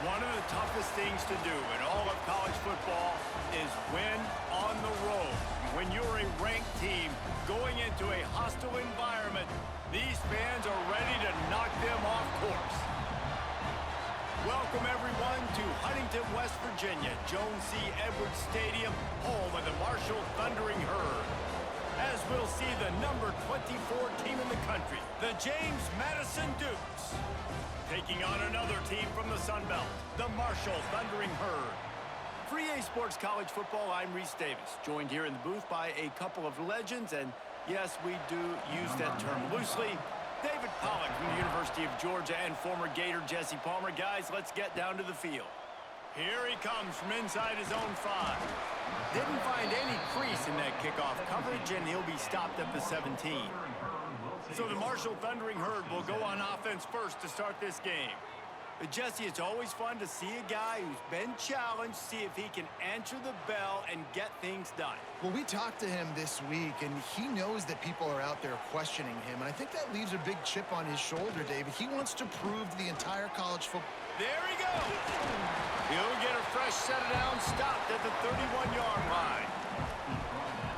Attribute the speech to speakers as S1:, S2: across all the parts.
S1: One of the toughest things to do in all of college football is win on the road. When you're a ranked team going into a hostile environment, these fans are ready to knock them off course. Welcome, everyone, to Huntington, West Virginia, Jones C. Edwards Stadium, home of the Marshall Thundering Herd. As we'll see the number 24 team in the country, the James Madison Dukes, taking on another team from the Sun Belt, the Marshall Thundering Herd. For EA Sports College Football, I'm Reese Davis, joined here in the booth by a couple of legends, and yes, we do use that term loosely. David Pollack from the University of Georgia and former Gator Jesse Palmer. Guys, let's get down to the field. Here he comes from inside his own 5. Didn't find any crease in that kickoff coverage, and he'll be stopped at the 17. So the Marshall Thundering Herd will go on offense first to start this game. But Jesse, it's always fun to see a guy who's been challenged, see if he can answer the bell and get things done.
S2: Well, we talked to him this week, and he knows that people are out there questioning him, and I think that leaves a big chip on his shoulder, David. He wants to prove to the entire college football.
S1: There he goes. He'll get a fresh set down, stopped at the 31-yard line.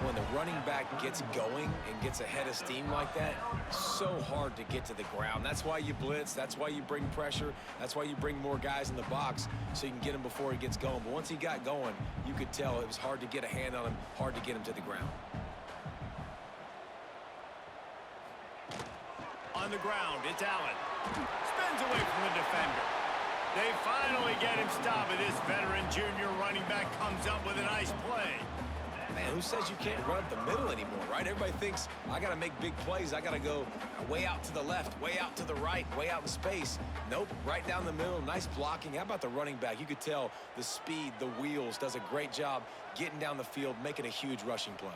S3: When the running back gets going and gets ahead of steam like that, so hard to get to the ground. That's why you blitz. That's why you bring pressure. That's why you bring more guys in the box so you can get him before he gets going. But once he got going, you could tell it was hard to get a hand on him, hard to get him to the ground.
S1: On the ground, it's Allen. Spins away from the defender. They finally get him stopped, and this veteran junior running back comes up with a nice play.
S3: Man, who says you can't run up the middle anymore, right? Everybody thinks, I got to make big plays. I got to go way out to the left, way out to the right, way out in space. Nope, right down the middle, nice blocking. How about the running back? You could tell the speed, the wheels, does a great job getting down the field, making a huge rushing play.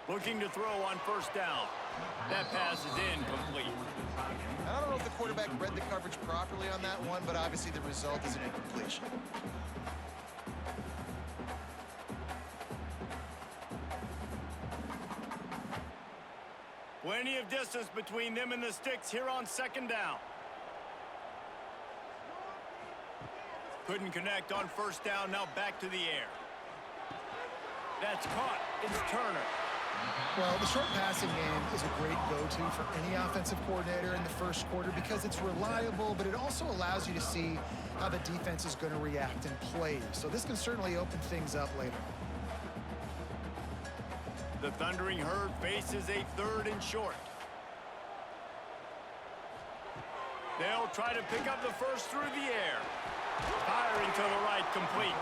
S1: Looking to throw on first down. That pass is incomplete.
S2: I don't know if the quarterback read the coverage properly on that one, but obviously the result is an incompletion.
S1: Plenty of distance between them and the sticks here on second down. Couldn't connect on first down, now back to the air. That's caught. It's Turner.
S2: Well, the short passing game is a great go-to for any offensive coordinator in the first quarter because it's reliable, but it also allows you to see how the defense is going to react and play. So this can certainly open things up later.
S1: The Thundering Herd faces a 3rd and short. They'll try to pick up the first through the air. Firing to the right, complete.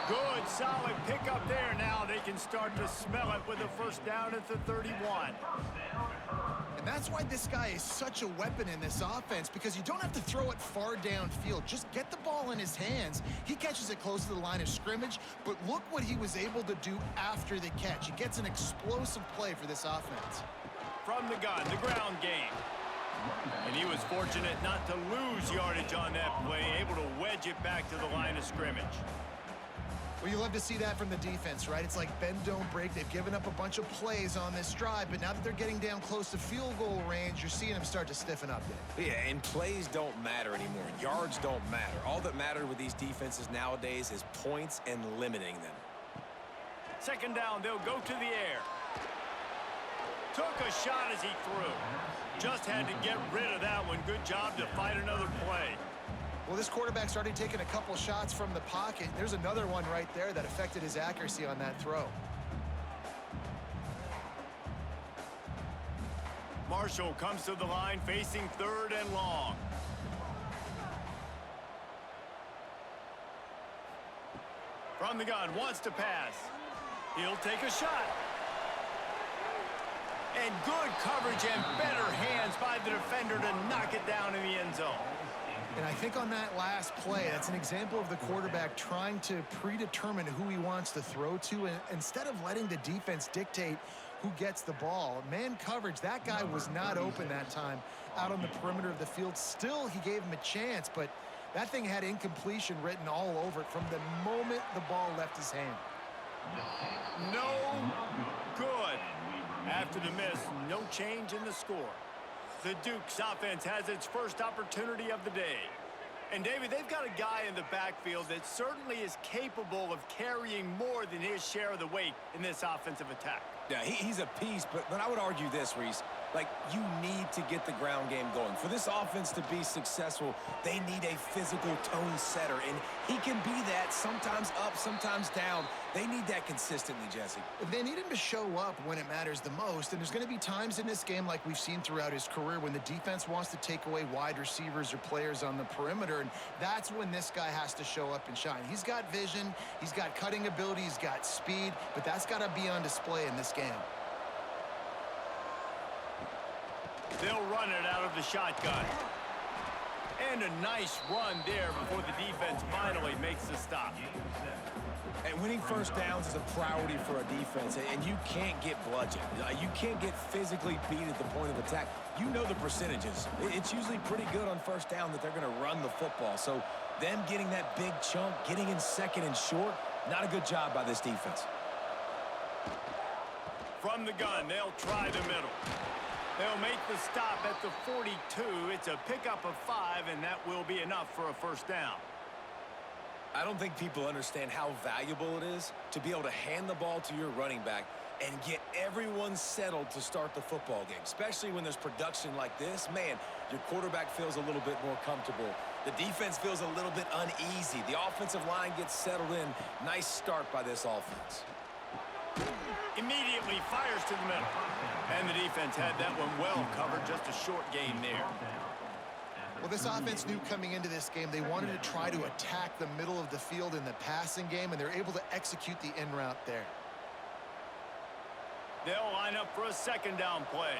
S1: Good, solid pickup there. Now they can start to smell it with a first down at the 31.
S2: And that's why this guy is such a weapon in this offense, because you don't have to throw it far downfield. Just get the ball in his hands. He catches it close to the line of scrimmage, but look what he was able to do after the catch. He gets an explosive play for this offense.
S1: From the gun, the ground game. And he was fortunate not to lose yardage on that play, able to wedge it back to the line of scrimmage.
S2: Well, you love to see that from the defense, right? It's like bend, don't break. They've given up a bunch of plays on this drive, but now that they're getting down close to field goal range, you're seeing them start to stiffen up there.
S3: Yeah, and plays don't matter anymore. Yards don't matter. All that matters with these defenses nowadays is points and limiting them.
S1: Second down, they'll go to the air. Took a shot as he threw. Just had to get rid of that one. Good job to fight another play.
S2: Well, this quarterback started taking a couple shots from the pocket. There's another one right there that affected his accuracy on that throw.
S1: Marshall comes to the line facing 3rd and long. From the gun, wants to pass. He'll take a shot. And good coverage and better hands by the defender to knock it down in the end zone.
S2: And I think on that last play, that's an example of the quarterback trying to predetermine who he wants to throw to, and instead of letting the defense dictate who gets the ball. Man coverage, that guy was not open that time out on the perimeter of the field. Still, he gave him a chance, but that thing had incompletion written all over it from the moment the ball left his hand.
S1: No good. After the miss, no change in the score. The Dukes offense has its first opportunity of the day. And, David, they've got a guy in the backfield that certainly is capable of carrying more than his share of the weight in this offensive attack.
S3: Yeah, he's a piece, but I would argue this, Reese. Like, you need to get the ground game going. For this offense to be successful, they need a physical tone setter, and he can be that, sometimes up, sometimes down. They need that consistently, Jesse.
S2: They need him to show up when it matters the most, and there's going to be times in this game like we've seen throughout his career when the defense wants to take away wide receivers or players on the perimeter, and that's when this guy has to show up and shine. He's got vision, he's got cutting ability, he's got speed, but that's got to be on display in this game.
S1: They'll run it out of the shotgun. And a nice run there before the defense finally makes the stop.
S3: And winning first downs is a priority for a defense, and you can't get bludgeoned. You can't get physically beat at the point of attack. You know the percentages. It's usually pretty good on first down that they're going to run the football. So them getting that big chunk, getting in second and short, not a good job by this defense.
S1: From the gun, they'll try the middle. They'll make the stop at the 42. It's a pickup of 5, and that will be enough for a first down.
S3: I don't think people understand how valuable it is to be able to hand the ball to your running back and get everyone settled to start the football game, especially when there's production like this. Man, your quarterback feels a little bit more comfortable. The defense feels a little bit uneasy. The offensive line gets settled in. Nice start by this offense.
S1: Immediately fires to the middle. And the defense had that one well covered, just a short gain there.
S2: Well, this offense knew coming into this game they wanted to try to attack the middle of the field in the passing game, and they're able to execute the in route there.
S1: They'll line up for a second down play.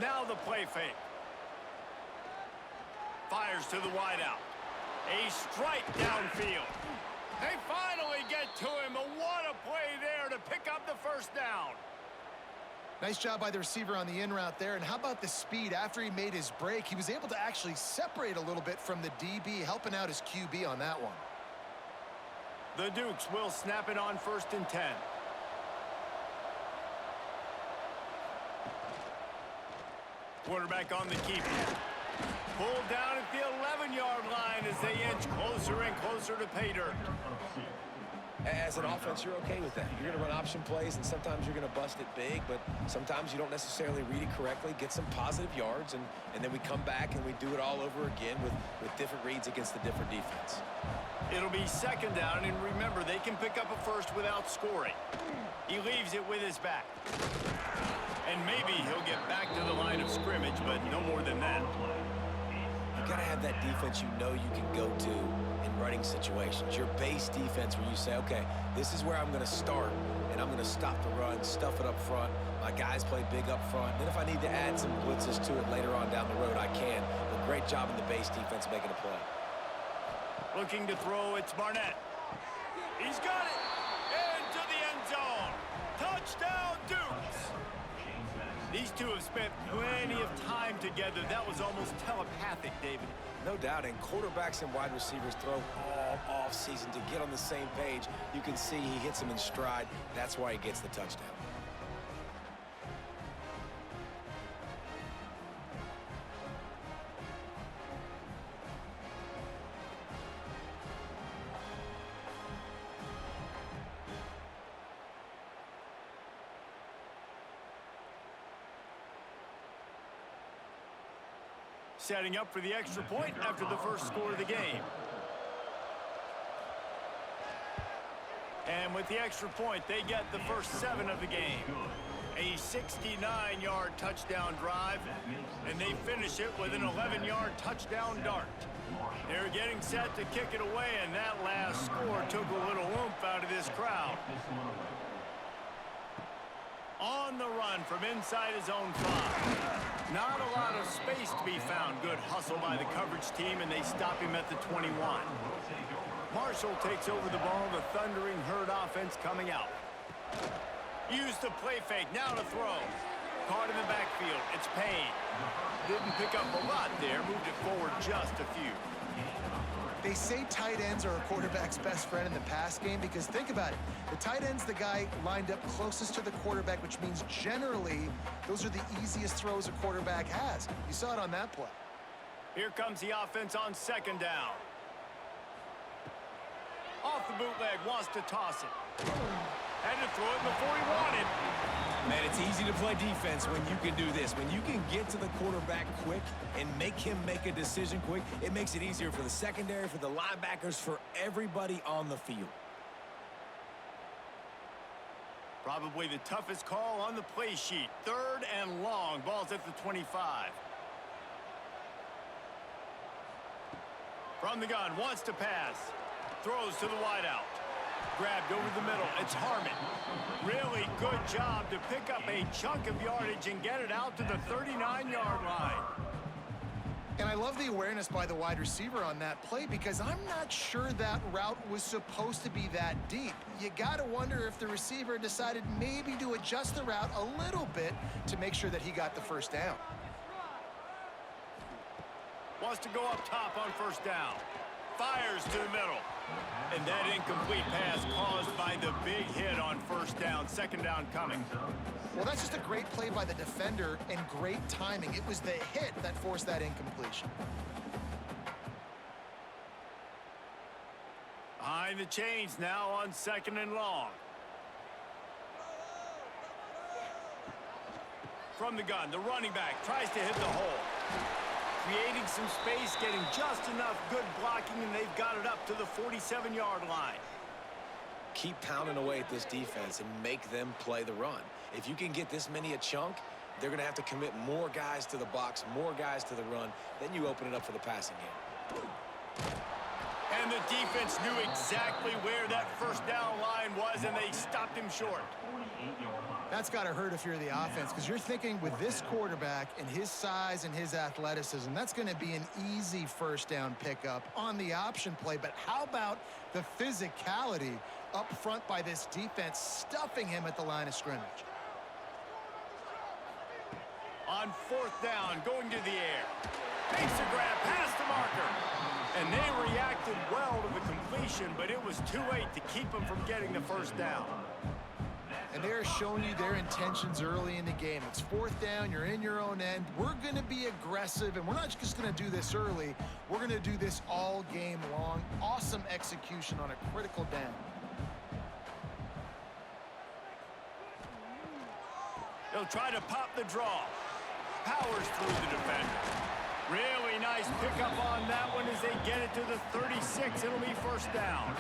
S1: Now the play fake. Fires to the wideout. A strike downfield. They finally get to him, but what a play there to pick up the first down.
S2: Nice job by the receiver on the in route there, and how about the speed? After he made his break, he was able to actually separate a little bit from the DB, helping out his QB on that one.
S1: The Dukes will snap it on 1st and 10. Quarterback on the keeper. Pulled down at the 11-yard line as they inch closer and closer to pay dirt.
S3: As an offense, you're okay with that. You're going to run option plays, and sometimes you're going to bust it big, but sometimes you don't necessarily read it correctly, get some positive yards, and then we come back and we do it all over again with different reads against the different defense.
S1: It'll be second down, and remember, they can pick up a first without scoring. He leaves it with his back. And maybe he'll get back to the line of scrimmage, but no more than that.
S3: You got to have that defense you know you can go to in running situations. Your base defense where you say, okay, this is where I'm going to start, and I'm going to stop the run, stuff it up front. My guys play big up front. Then if I need to add some blitzes to it later on down the road, I can. But great job in the base defense making a play.
S1: Looking to throw, it's Barnett. He's got it. Into the end zone. Touchdown, Dukes. These two have spent plenty of time together. That was almost telepathic, David.
S3: No doubt, and quarterbacks and wide receivers throw all off-season to get on the same page. You can see he hits them in stride. That's why he gets the touchdown.
S1: Setting up for the extra point after the first score of the game. And with the extra point, they get the first 7 of the game. A 69-yard touchdown drive, and they finish it with an 11-yard touchdown dart. They're getting set to kick it away, and that last score took a little oomph out of this crowd. On the run from inside his own 5. Not a lot of space to be found. Good hustle by the coverage team, and they stop him at the 21. Marshall takes over the ball. The Thundering Herd offense coming out. Use the play fake. Now to throw. Caught in the backfield. It's Payne. Didn't pick up a lot there. Moved it forward just a few.
S2: They say tight ends are a quarterback's best friend in the pass game because think about it. The tight end's the guy lined up closest to the quarterback, which means generally those are the easiest throws a quarterback has. You saw it on that play.
S1: Here comes the offense on second down. Off the bootleg, wants to toss it. Had to throw it before he wanted.
S3: Man, it's easy to play defense when you can do this. When you can get to the quarterback quick and make him make a decision quick, it makes it easier for the secondary, for the linebackers, for everybody on the field.
S1: Probably the toughest call on the play sheet. 3rd and long. Ball's at the 25. From the gun, wants to pass. Throws to the wideout. Grabbed over the middle. It's Harmon. Really good job to pick up a chunk of yardage and get it out to the 39-yard line.
S2: And I love the awareness by the wide receiver on that play because I'm not sure that route was supposed to be that deep. You got to wonder if the receiver decided maybe to adjust the route a little bit to make sure that he got the first down.
S1: Wants to go up top on first down. Fires to the middle. And that incomplete pass caused by the big hit on first down. Second down coming.
S2: Well, that's just a great play by the defender and great timing. It was the hit that forced that incompletion.
S1: Behind the chains now on 2nd and long. From the gun, the running back tries to hit the hole. Creating some space, getting just enough good blocking, and they've got it up to the 47-yard line.
S3: Keep pounding away at this defense and make them play the run. If you can get this many a chunk, they're going to have to commit more guys to the box, more guys to the run. Then you open it up for the passing game.
S1: And the defense knew exactly where that first down line was, and they stopped him short.
S2: That's got to hurt if you're the offense because you're thinking with this quarterback and his size and his athleticism, that's going to be an easy first down pickup on the option play. But how about the physicality up front by this defense, stuffing him at the line of scrimmage?
S1: On 4th down, going to the air. Makes a grab past the marker. And they reacted well to the completion, but it was too late to keep him from getting the first down.
S2: And they're showing you their intentions early in the game. It's 4th down, you're in your own end. We're going to be aggressive, and we're not just going to do this early. We're going to do this all game long. Awesome execution on a critical down.
S1: They'll try to pop the draw. Powers through the defender. Really nice pickup on that one as they get it to the 36. It'll be first down.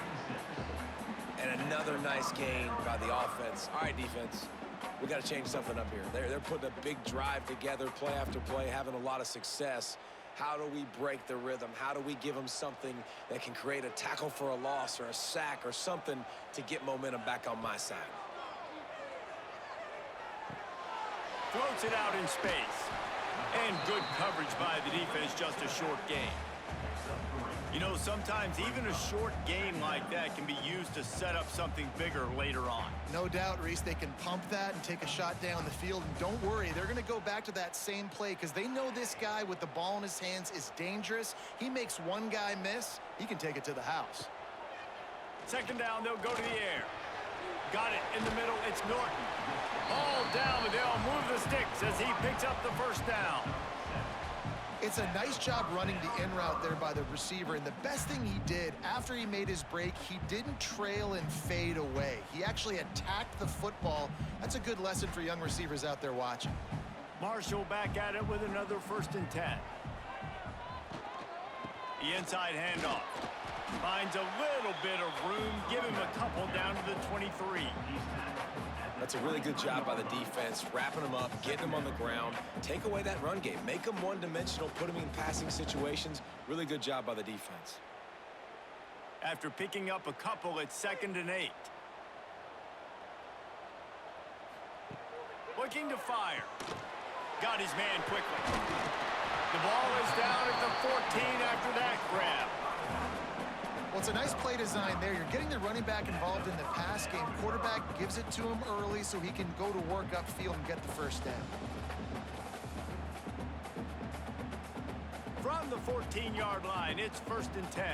S3: And another nice gain by the offense. All right, defense, we got to change something up here. They're putting a big drive together, play after play, having a lot of success. How do we break the rhythm? How do we give them something that can create a tackle for a loss or a sack or something to get momentum back on my side?
S1: Floats it out in space. And good coverage by the defense, just a short gain. You know, sometimes even a short game like that can be used to set up something bigger later on.
S2: No doubt, Reese, they can pump that and take a shot down the field. And don't worry, they're going to go back to that same play because they know this guy with the ball in his hands is dangerous. He makes one guy miss, he can take it to the house.
S1: 2nd down, they'll go to the air. Got it in the middle, it's Norton. Ball down, but they'll move the sticks as he picks up the first down.
S2: It's a nice job running the in route there by the receiver, and the best thing he did after he made his break, he didn't trail and fade away. He actually attacked the football. That's a good lesson for young receivers out there watching.
S1: Marshall back at it with another 1st and 10. The inside handoff. Finds a little bit of room, give him a couple down to the 23.
S3: That's a really good job by the defense, wrapping them up, getting them on the ground, take away that run game, make them one-dimensional, put them in passing situations. Really good job by the defense.
S1: After picking up a couple, it's 2nd and 8. Looking to fire. Got his man quickly. The ball is down at the 14 after that grab.
S2: Well, it's a nice play design there. You're getting the running back involved in the pass game. Quarterback gives it to him early so he can go to work upfield and get the first down.
S1: From From the 14-yard line, it's 1st and 10.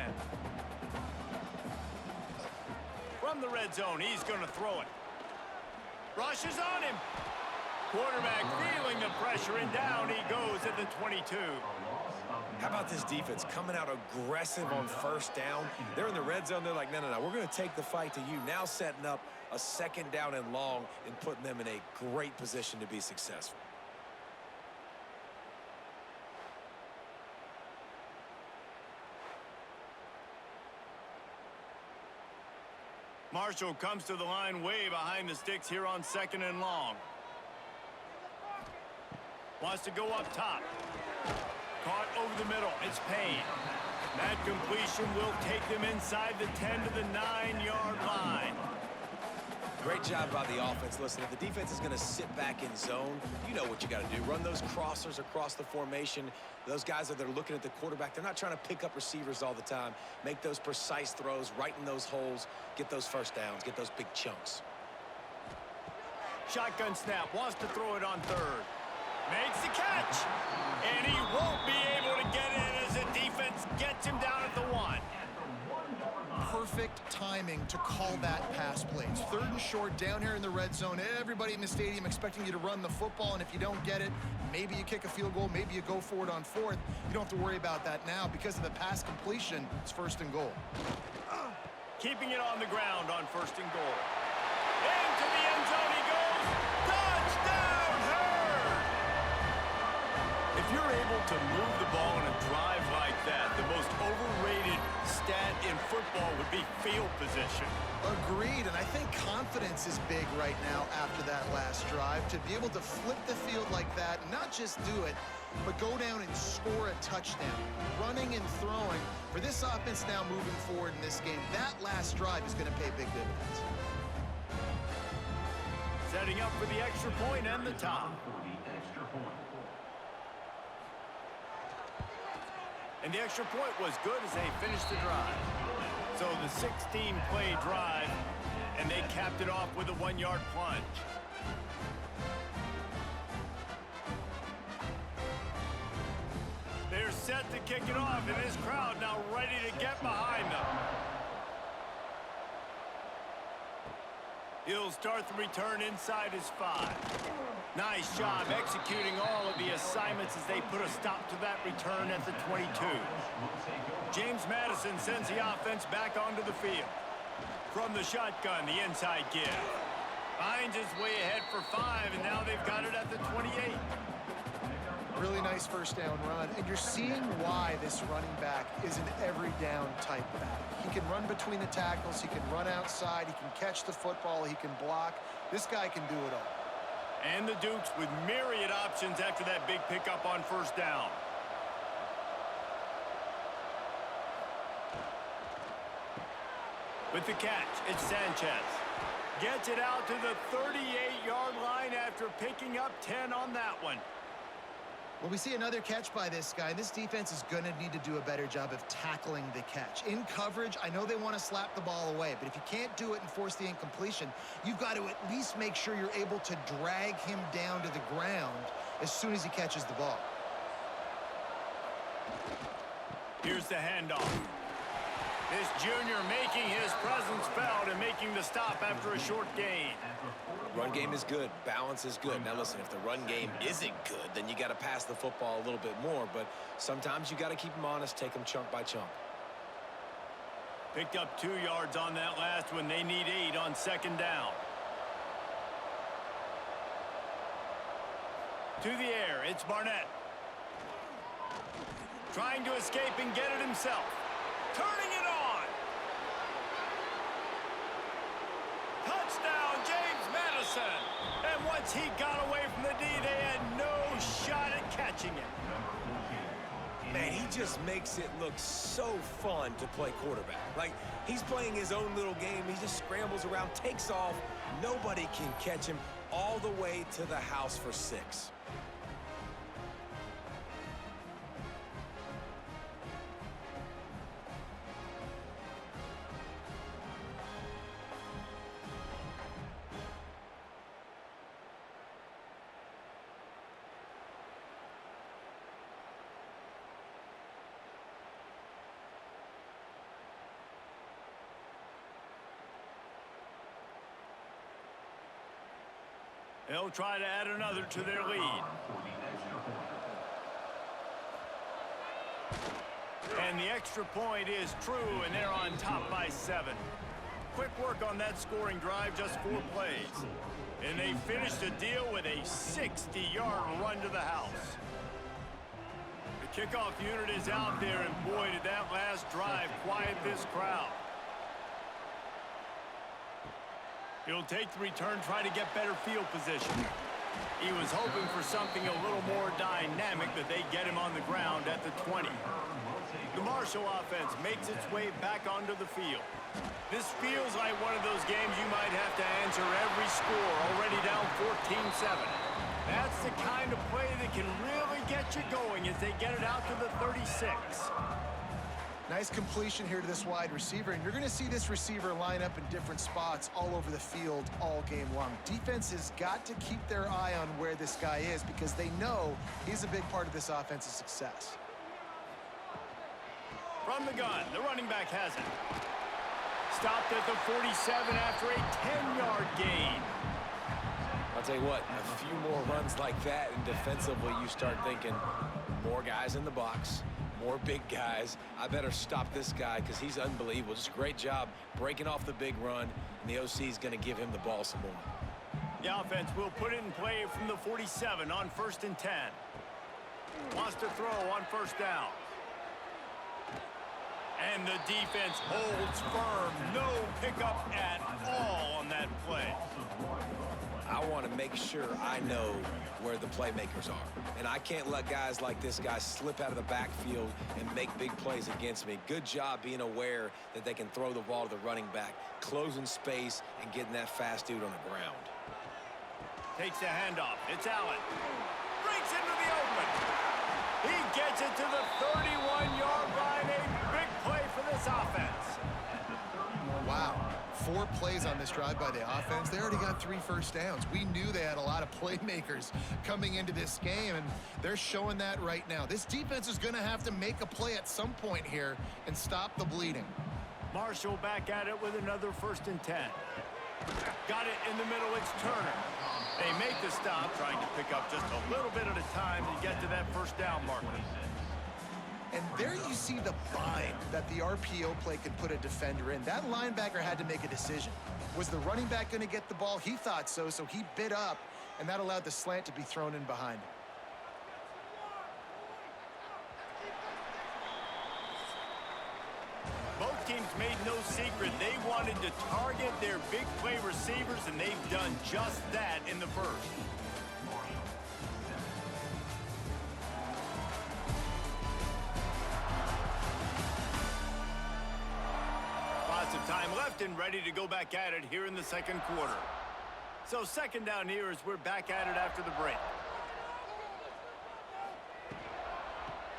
S1: From the red zone, he's going to throw it. Rushes on him. Quarterback feeling the pressure, and down he goes at the 22.
S3: How about this defense coming out aggressive on 1st down? They're in the red zone. They're like, no, we're going to take the fight to you. Now setting up a 2nd down and long and putting them in a great position to be successful.
S1: Marshall comes to the line way behind the sticks here on 2nd and long. Wants to go up top. Caught over the middle. It's Payne. That completion will take them inside the 10 to the 9-yard line.
S3: Great job by the offense. Listen, if the defense is going to sit back in zone, you know what you got to do. Run those crossers across the formation. Those guys that are looking at the quarterback, they're not trying to pick up receivers all the time. Make those precise throws, right in those holes, get those 1st downs, get those big chunks.
S1: Shotgun snap. Wants to throw it on 3rd. Makes the catch. And he won't be able to get in as the defense gets him down at the 1.
S2: Perfect timing to call that pass play. It's 3rd and short down here in the red zone. Everybody in the stadium expecting you to run the football, and if you don't get it, maybe you kick a field goal, maybe you go for it on 4th. You don't have to worry about that now. Because of the pass completion, it's 1st and goal.
S1: Keeping it on the ground on 1st and goal. Into the end zone he goes. Touchdown, Hurd! If you're able to move the ball in a drive like that, the most overrated stat in football would be field position.
S2: Agreed, and I think confidence is big right now after that last drive. To be able to flip the field like that, not just do it, but go down and score a touchdown. Running and throwing. For this offense now moving forward in this game, that last drive is going to pay big dividends.
S1: Setting up for the extra point and the top. And the extra point was good as they finished the drive. So the 16-play drive, and they capped it off with a 1-yard plunge. They're set to kick it off, and this crowd now ready to get behind them. He'll start the return inside his 5. Nice job executing all of the assignments as they put a stop to that return at the 22. James Madison sends the offense back onto the field. From the shotgun, the inside give. Finds his way ahead for 5, and now they've got it at the 28.
S2: Really nice 1st down run, and you're seeing why this running back is an every down type back. He can run between the tackles, he can run outside, he can catch the football, he can block. This guy can do it all.
S1: And the Dukes with myriad options after that big pickup on 1st down. With the catch, it's Sanchez. Gets it out to the 38-yard line after picking up 10 on that one.
S2: Well, we see another catch by this guy. This defense is going to need to do a better job of tackling the catch. In coverage, I know they want to slap the ball away, but if you can't do it and force the incompletion, you've got to at least make sure you're able to drag him down to the ground as soon as he catches the ball.
S1: Here's the handoff. This junior making his presence felt and making the stop after a short gain.
S3: Run game is good. Balance is good. Now, listen, if the run game isn't good, then you got to pass the football a little bit more. But sometimes you got to keep them honest, take them chunk by chunk.
S1: Picked up 2 yards on that last one. They need 8 on 2nd down. To the air, it's Barnett. Trying to escape and get it himself. Turning it on. Touchdown, James Madison. And once he got away from the D, they had no shot at catching him.
S3: Man, he just makes it look so fun to play quarterback. Like, he's playing his own little game. He just scrambles around, takes off. Nobody can catch him all the way to the house for 6.
S1: They'll try to add another to their lead. And the extra point is true, and they're on top by 7. Quick work on that scoring drive, just 4 plays. And they finished the deal with a 60-yard run to the house. The kickoff unit is out there, and boy, did that last drive quiet this crowd. He'll take the return, try to get better field position. He was hoping for something a little more dynamic, but they get him on the ground at the 20. The Marshall offense makes its way back onto the field. This feels like one of those games you might have to answer every score, already down 14-7. That's the kind of play that can really get you going as they get it out to the 36.
S2: Nice completion here to this wide receiver, and you're going to see this receiver line up in different spots all over the field all game long. Defense has got to keep their eye on where this guy is because they know he's a big part of this offense's success.
S1: From the gun, the running back has it. Stopped at the 47 after a 10-yard gain.
S3: I'll tell you what, a few more runs like that, and defensively you start thinking more guys in the box, more big guys. I better stop this guy because he's unbelievable. Just a great job breaking off the big run, and the OC is going to give him the ball some more.
S1: The offense will put it in play from the 47 on 1st and 10. Wants to throw on 1st down. And the defense holds firm. No pickup at all on that play.
S3: I want to make sure I know where the playmakers are. And I can't let guys like this guy slip out of the backfield and make big plays against me. Good job being aware that they can throw the ball to the running back, closing space, and getting that fast dude on the ground.
S1: Takes the handoff. It's Allen. Breaks into the open. He gets it to the 31-yard line. A big play for this offense.
S2: Wow. 4 plays on this drive by the offense. They already got 3 first downs. We knew they had a lot of playmakers coming into this game, and they're showing that right now. This defense is going to have to make a play at some point here and stop the bleeding.
S1: Marshall back at it with another 1st and 10. Got it in the middle. It's Turner. They make the stop, trying to pick up just a little bit at a time to get to that 1st down marker.
S2: And there you see the bind that the RPO play can put a defender in. That linebacker had to make a decision. Was the running back going to get the ball? He thought so, so he bit up, and that allowed the slant to be thrown in behind him.
S1: Both teams made no secret they wanted to target their big play receivers, and they've done just that in the 1st. Lots of time left and ready to go back at it here in the 2nd quarter. So 2nd down here as we're back at it after the break.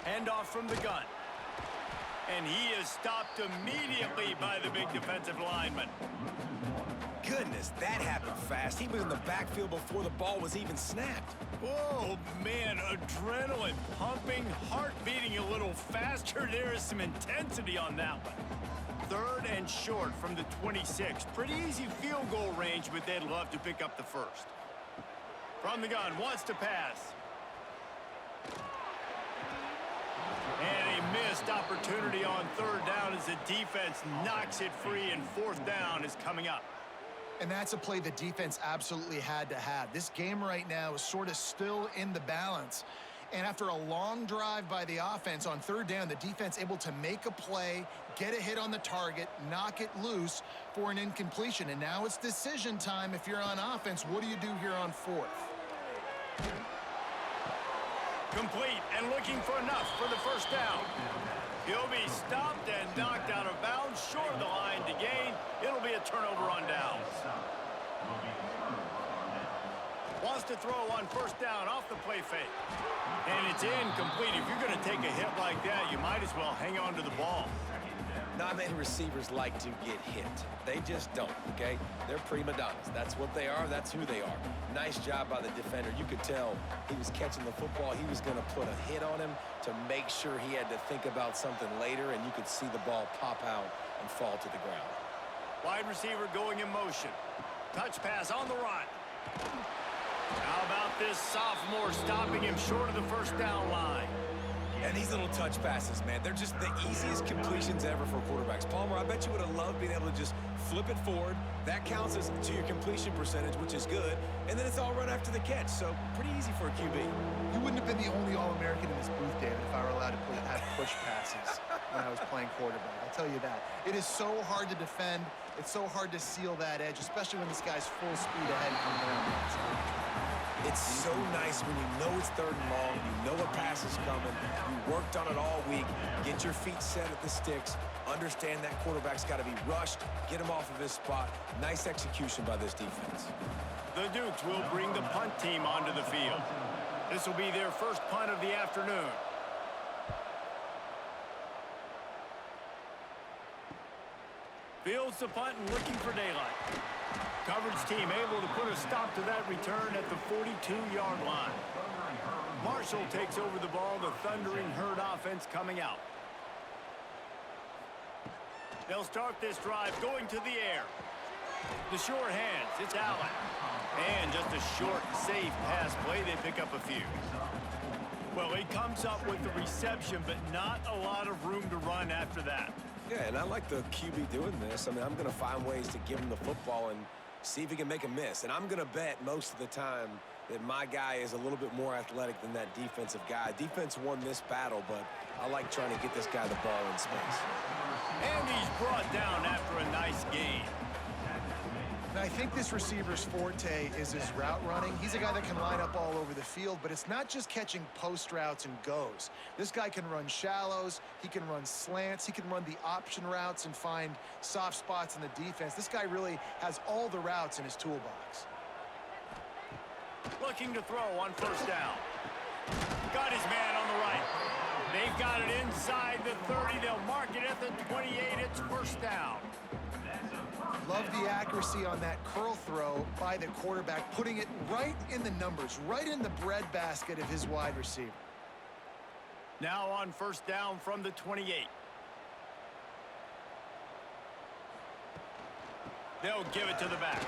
S1: Handoff from the gun. And he is stopped immediately by the big defensive lineman.
S3: Goodness, that happened fast. He was in the backfield before the ball was even snapped.
S1: Oh, man, adrenaline pumping, heart beating a little faster. There is some intensity on that one. 3rd and short from the 26. Pretty easy field goal range, but they'd love to pick up the 1st. From the gun, wants to pass. And a missed opportunity on 3rd down as the defense knocks it free, and 4th down is coming up.
S2: And that's a play the defense absolutely had to have. This game right now is sort of still in the balance. And after a long drive by the offense on 3rd down, the defense able to make a play, get a hit on the target, knock it loose for an incompletion. And now it's decision time if you're on offense. What do you do here on 4th?
S1: Complete and looking for enough for the 1st down. He'll be stopped and knocked out of bounds, short of the line to gain. It'll be a turnover on downs. Wants to throw on 1st down off the play fake. And it's incomplete. If you're going to take a hit like that, you might as well hang on to the ball.
S3: Not many receivers like to get hit. They just don't, okay? They're prima donnas. That's what they are. That's who they are. Nice job by the defender. You could tell he was catching the football. He was going to put a hit on him to make sure he had to think about something later, and you could see the ball pop out and fall to the ground.
S1: Wide receiver going in motion. Touch pass on the run. this sophomore stopping him short of the first down line.
S3: And these little touch passes, man, they're just the easiest completions ever for quarterbacks. Palmer, I bet you would have loved being able to just flip it forward. That counts as to your completion percentage, which is good. And then it's all run after the catch, so pretty easy for a QB.
S2: You wouldn't have been the only All-American in this booth, David, if I were allowed to have push passes when I was playing quarterback. I'll tell you that. It is so hard to defend. It's so hard to seal that edge, especially when this guy's full speed ahead coming around the outside.
S3: It's so nice when you know it's 3rd and long, you know a pass is coming, you worked on it all week, get your feet set at the sticks, understand that quarterback's got to be rushed, get him off of his spot. Nice execution by this defense.
S1: The Dukes will bring the punt team onto the field. This will be their first punt of the afternoon. Fields the punt and looking for daylight. Coverage team able to put a stop to that return at the 42-yard line. Marshall takes over the ball, the Thundering Herd offense coming out. They'll start this drive going to the air. The short hands, it's Allen. And just a short, safe pass play, they pick up a few. Well, he comes up with the reception, but not a lot of room to run after that.
S3: Yeah, and I like the QB doing this. I mean, I'm going to find ways to give him the football and see if he can make a miss. And I'm going to bet most of the time that my guy is a little bit more athletic than that defensive guy. Defense won this battle, but I like trying to get this guy the ball in space.
S1: And he's brought down after a nice gain.
S2: Now, I think this receiver's forte is his route running. He's a guy that can line up all over the field, but it's not just catching post routes and goes. This guy can run shallows, he can run slants, he can run the option routes and find soft spots in the defense. This guy really has all the routes in his toolbox.
S1: Looking to throw on first down. Got his man on the right. They've got it inside the 30. They'll mark it at the 28. It's first down.
S2: Love the accuracy on that curl throw by the quarterback, putting it right in the numbers, right in the breadbasket of his wide receiver.
S1: Now on first down from the 28. They'll give it to the back.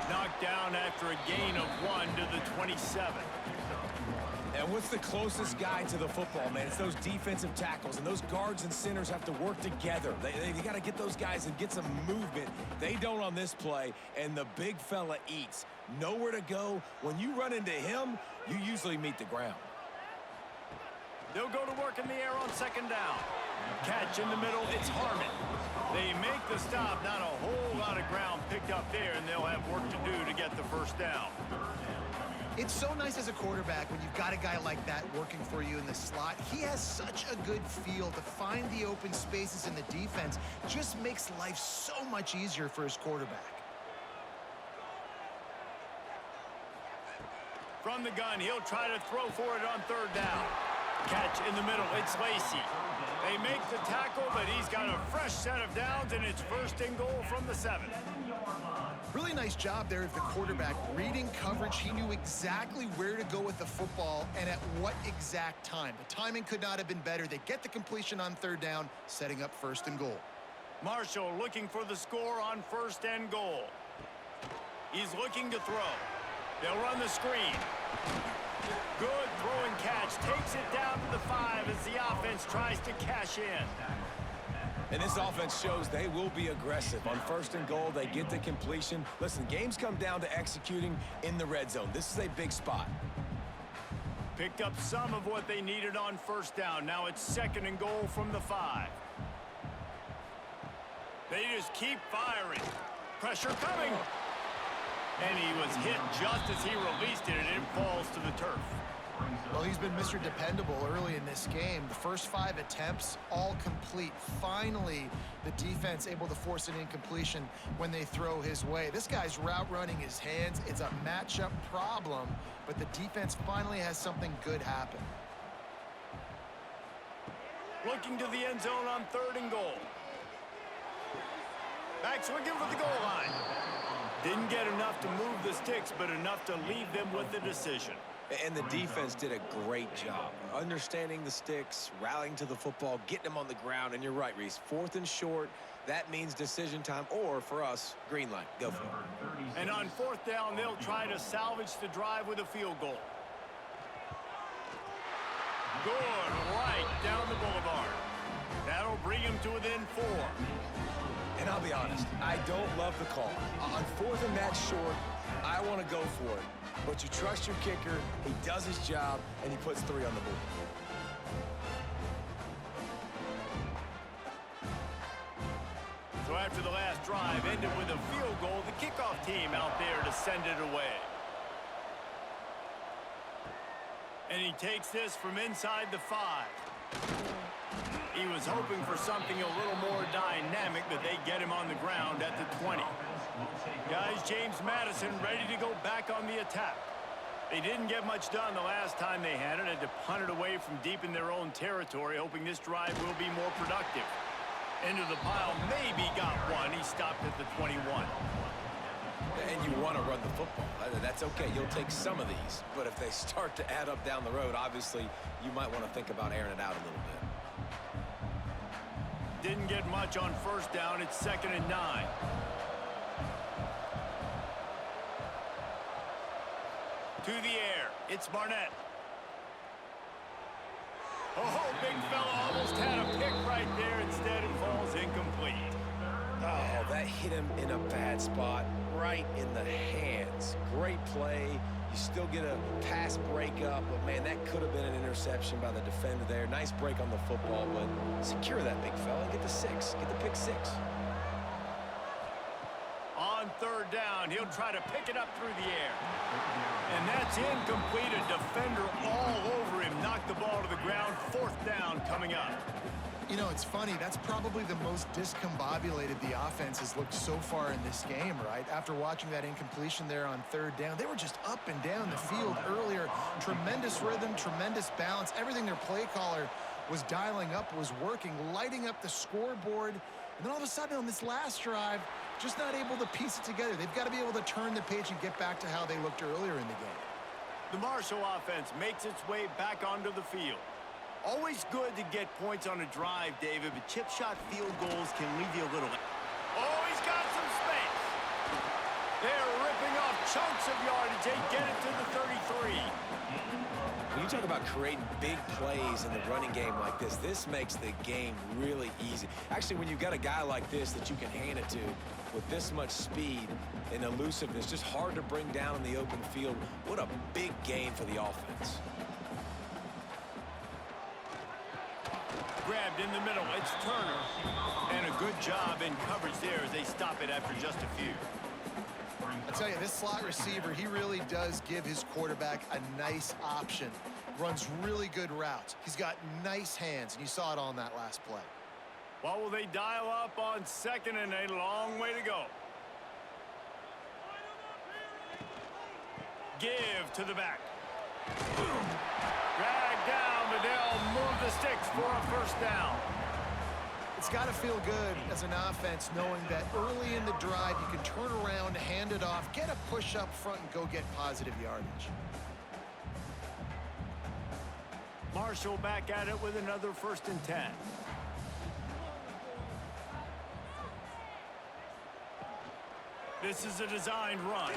S1: Knocked down after a gain of 1 to the 27.
S3: And what's the closest guy to the football, man? It's those defensive tackles, and those guards and centers have to work together. They got to get those guys and get some movement. They don't on this play, and the big fella eats. Nowhere to go. When you run into him, you usually meet the ground.
S1: They'll go to work in the air on second down. Catch in the middle, it's Harmon. They make the stop, not a whole lot of ground picked up there, and they'll have work to do to get the first down.
S2: It's so nice as a quarterback when you've got a guy like that working for you in the slot. He has such a good feel to find the open spaces in the defense. Just makes life so much easier for his quarterback.
S1: From the gun, he'll try to throw for it on third down. Catch in the middle, it's Lacey. They make the tackle, but he's got a fresh set of downs, and it's first and goal from the 7.
S2: Really nice job there of the quarterback reading coverage. He knew exactly where to go with the football and at what exact time. The timing could not have been better. They get the completion on third down, setting up first and goal.
S1: Marshall looking for the score on first and goal. He's looking to throw. They'll run the screen. Good throw and catch. Takes it down to the 5 as the offense tries to cash in.
S3: And this offense shows they will be aggressive. On first and goal, they get the completion. Listen, games come down to executing in the red zone. This is a big spot.
S1: Picked up some of what they needed on first down. Now it's second and goal from the 5. They just keep firing. Pressure coming. And he was hit just as he released it, and it falls to the turf.
S2: Well, he's been Mr. Dependable early in this game. The first 5 attempts, all complete. Finally, the defense able to force an incompletion when they throw his way. This guy's route running his hands. It's a matchup problem, but the defense finally has something good happen.
S1: Looking to the end zone on third and goal. Backs looking for the goal line. Didn't get enough to move the sticks. points, but enough to leave them with the decision.
S3: And the defense did a great job understanding the sticks, rallying to the football, getting them on the ground. And you're right, Reese. 4th and short, that means decision time, or for us, green light. Go for it.
S1: And on 4th down, they'll try to salvage the drive with a field goal. Good, right down the boulevard. That'll bring him to within 4.
S3: And I'll be honest, I don't love the call. On 4th and that short, I want to go for it. But you trust your kicker, he does his job, and he puts 3 on the board.
S1: So after the last drive ended with a field goal, the kickoff team out there to send it away. And he takes this from inside the 5. He was hoping for something a little more dynamic, but they get him on the ground at the 20. Guys, James Madison ready to go back on the attack. They didn't get much done the last time they had it. Had to punt it away from deep in their own territory, hoping this drive will be more productive. Into the pile, maybe got one. He stopped at the 21.
S3: And you want to run the football. That's okay. You'll take some of these. But if they start to add up down the road, obviously, you might want to think about airing it out a little bit.
S1: Didn't get much on 1st down. It's 2nd and 9. To the air. It's Barnett. Oh, big fella almost had a pick right there. Instead, it falls incomplete.
S3: Oh, that hit him in a bad spot, right in the hands. Great play. You still get a pass breakup, but, man, that could have been an interception by the defender there. Nice break on the football, but secure that big fella. Get the 6. Get the pick 6.
S1: On 3rd down, he'll try to pick it up through the air. And that's incomplete. A defender all over him. Knocked the ball to the ground. 4th down coming up.
S2: You know, it's funny. That's probably the most discombobulated the offense has looked so far in this game, right? After watching that incompletion there on 3rd down, they were just up and down the field earlier. Tremendous rhythm, tremendous balance. Everything their play caller was dialing up was working, lighting up the scoreboard. And then all of a sudden on this last drive, just not able to piece it together. They've got to be able to turn the page and get back to how they looked earlier in the game.
S1: The Marshall offense makes its way back onto the field. Always good to get points on a drive, David, but chip shot field goals can leave you a little. Oh, he's got some space. They're ripping off chunks of yardage. They get it to the 33.
S3: When you talk about creating big plays in the running game like this makes the game really easy. Actually, when you've got a guy like this that you can hand it to with this much speed and elusiveness, just hard to bring down in the open field, what a big gain for the offense.
S1: Grabbed in the middle, it's Turner. And a good job in coverage there as they stop it after just a few.
S2: I tell you, this slot receiver, he really does give his quarterback a nice option. Runs really good routes. He's got nice hands, and you saw it on that last play.
S1: What will they dial up on 2nd and a long way to go? Give to the back. Drag down, but they'll move the sticks for a 1st down.
S2: It's got to feel good as an offense knowing that early in the drive you can turn around, hand it off, get a push up front, and go get positive yardage.
S1: Marshall back at it with another 1st and 10. This is a designed run.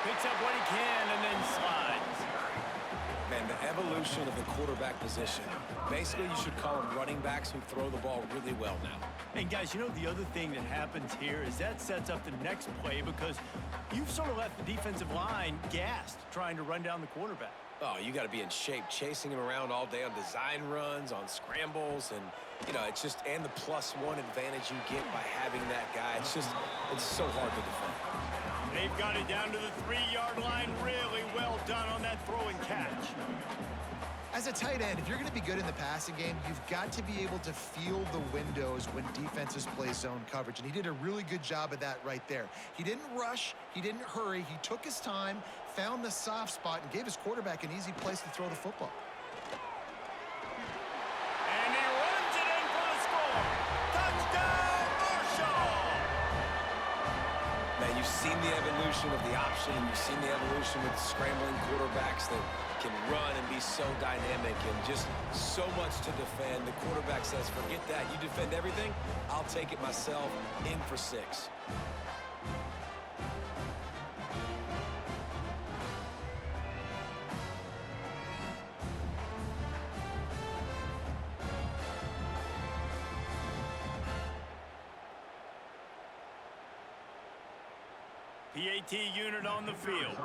S1: Picks up what he can and then slides.
S3: Man, the evolution of the quarterback position. Basically, you should call them running backs who throw the ball really well now.
S1: And guys, you know the other thing that happens here is that sets up the next play because you've sort of left the defensive line gassed trying to run down the quarterback.
S3: Oh, you got to be in shape, chasing him around all day on design runs, on scrambles, and, you know, it's just, and the +1 advantage you get by having that guy. It's just, it's so hard to defend.
S1: They've got it down to the 3-yard line. Really well done on that throw and catch.
S2: As a tight end, if you're going to be good in the passing game, you've got to be able to feel the windows when defenses play zone coverage, and he did a really good job of that right there. He didn't rush, he didn't hurry, he took his time, found the soft spot, and gave his quarterback an easy place to throw the football.
S1: And he runs it in for the score. Touchdown, Marshall!
S3: Man, you seen the evolution of the option. You've seen the evolution with scrambling quarterbacks that can run and be so dynamic and just so much to defend. The quarterback says, forget that. You defend everything, I'll take it myself. In for 6.
S1: PAT unit on the field.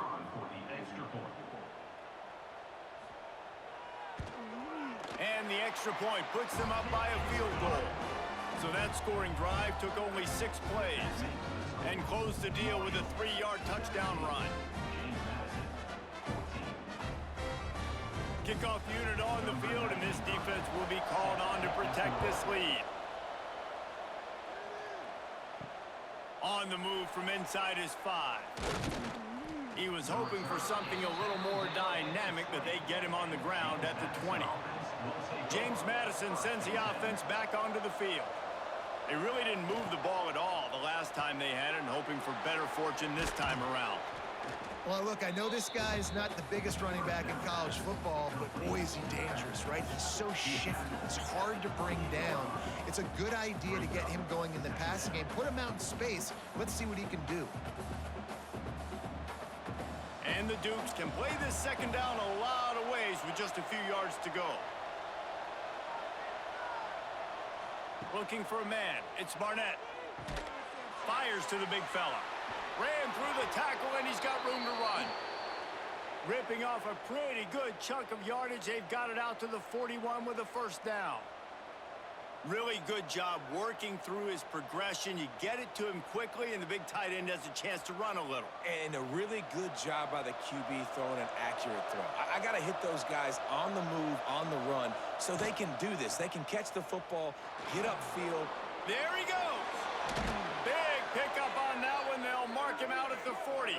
S1: And the extra point puts them up by a field goal. So that scoring drive took only 6 plays and closed the deal with a 3-yard touchdown run. Kickoff unit on the field, and this defense will be called on to protect this lead. On the move from inside his 5. He was hoping for something a little more dynamic, but they get him on the ground at the 20. James Madison sends the offense back onto the field. They really didn't move the ball at all the last time they had it, and hoping for better fortune this time around.
S2: Well, look, I know this guy's not the biggest running back in college football, but boy, is he dangerous, right? He's so shifty. It's hard to bring down. It's a good idea to get him going in the passing game. Put him out in space. Let's see what he can do.
S1: And the Dukes can play this second down a lot of ways with just a few yards to go. Looking for a man. It's Barnett. Fires to the big fella. Ran through the tackle, and he's got room to run. Ripping off a pretty good chunk of yardage. They've got it out to the 41 with a first down. Really good job working through his progression. You get it to him quickly, and the big tight end has a chance to run a little.
S3: And a really good job by the QB throwing an accurate throw. I got to hit those guys on the move, on the run, so they can do this. They can catch the football, get upfield.
S1: There he goes. Big pickup on that one. They'll mark him out at the 40.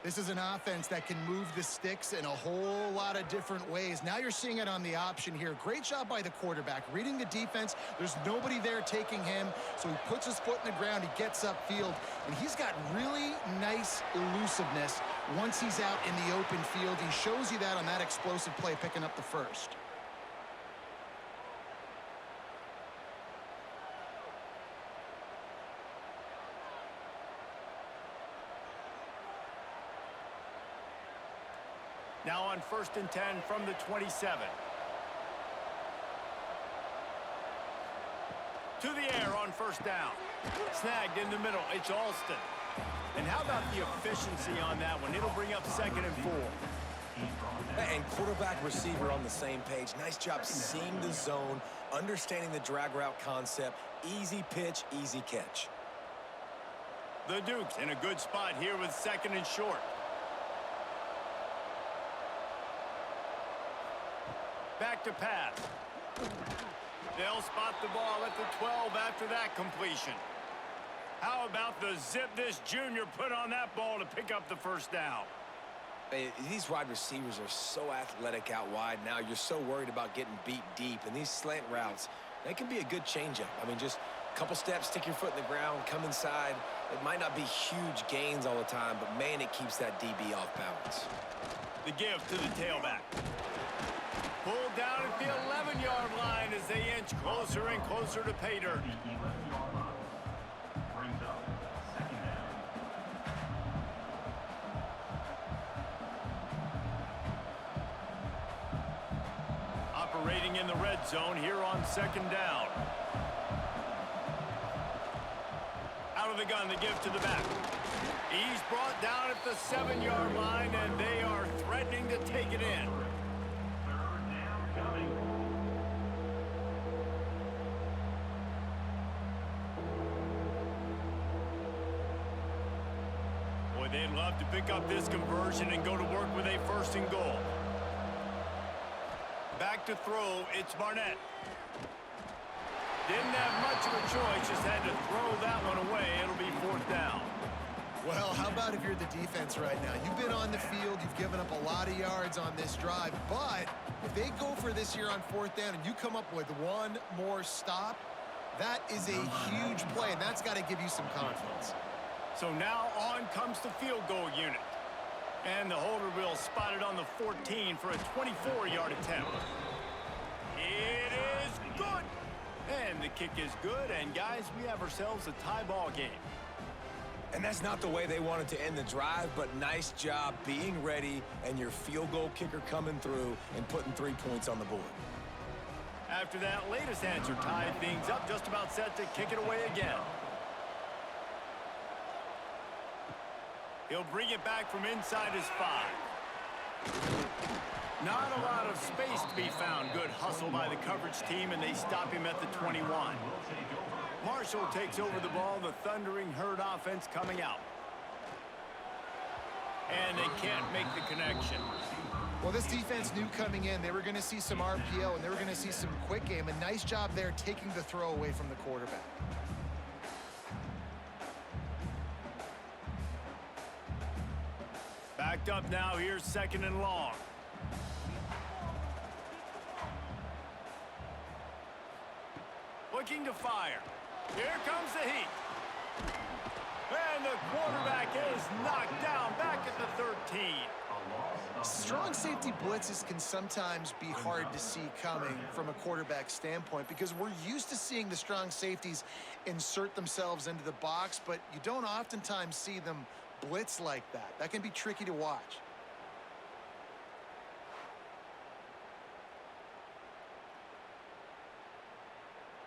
S2: This is an offense that can move the sticks in a whole lot of different ways. Now you're seeing it on the option here. Great job by the quarterback. Reading the defense, there's nobody there taking him, so he puts his foot in the ground, he gets upfield, and he's got really nice elusiveness once he's out in the open field. He shows you that on that explosive play, picking up the first.
S1: Now on 1st and 10 from the 27. To the air on first down. Snagged in the middle. It's Alston. And how about the efficiency on that one? It'll bring up 2nd and 4.
S3: And quarterback receiver on the same page. Nice job seeing the zone, understanding the drag route concept. Easy pitch, easy catch.
S1: The Dukes in a good spot here with 2nd and short. Back to pass. They'll spot the ball at the 12 after that completion. How about the zip this junior put on that ball to pick up the first down?
S3: These wide receivers are so athletic out wide now. You're so worried about getting beat deep. And these slant routes, they can be a good changeup. I mean, just a couple steps, stick your foot in the ground, come inside. It might not be huge gains all the time, but, man, it keeps that DB off balance.
S1: The give to the tailback. Pulled down at the 11-yard line as they inch closer and closer to pay dirt. Operating in the red zone here on 2nd down. Out of the gun, the give to the back. He's brought down at the 7-yard line, and they are threatening to take it in. Boy, they'd love to pick up this conversion and go to work with a 1st and goal. Back to throw, it's Barnett. Didn't have much of a choice, just had to throw that one away. It'll be 4th down.
S2: Well, how about if you're the defense right now? You've been on the field, you've given up a lot of yards on this drive, but if they go for this here on 4th down and you come up with one more stop, that is a huge play, and that's got to give you some confidence.
S1: So now on comes the field goal unit. And the holder will spot it on the 14 for a 24-yard attempt. It is good. And the kick is good. And, guys, we have ourselves a tie ball game.
S3: And that's not the way they wanted to end the drive, but nice job being ready and your field goal kicker coming through and putting 3 points on the board.
S1: After that latest answer tied things up, just about set to kick it away again. He'll bring it back from inside his 5. Not a lot of space to be found. Good hustle by the coverage team, and they stop him at the 21. Marshall takes over the ball, the Thundering Herd offense coming out. And they can't make the connection.
S2: Well, this defense knew coming in they were going to see some RPO and they were going to see some quick game. A nice job there taking the throw away from the quarterback.
S1: Backed up now, here's 2nd and long. Looking to fire. Here comes the heat. And the quarterback is knocked down back at the 13.
S2: Strong safety blitzes can sometimes be hard to see coming from a quarterback standpoint because we're used to seeing the strong safeties insert themselves into the box, but you don't oftentimes see them blitz like that. That can be tricky to watch.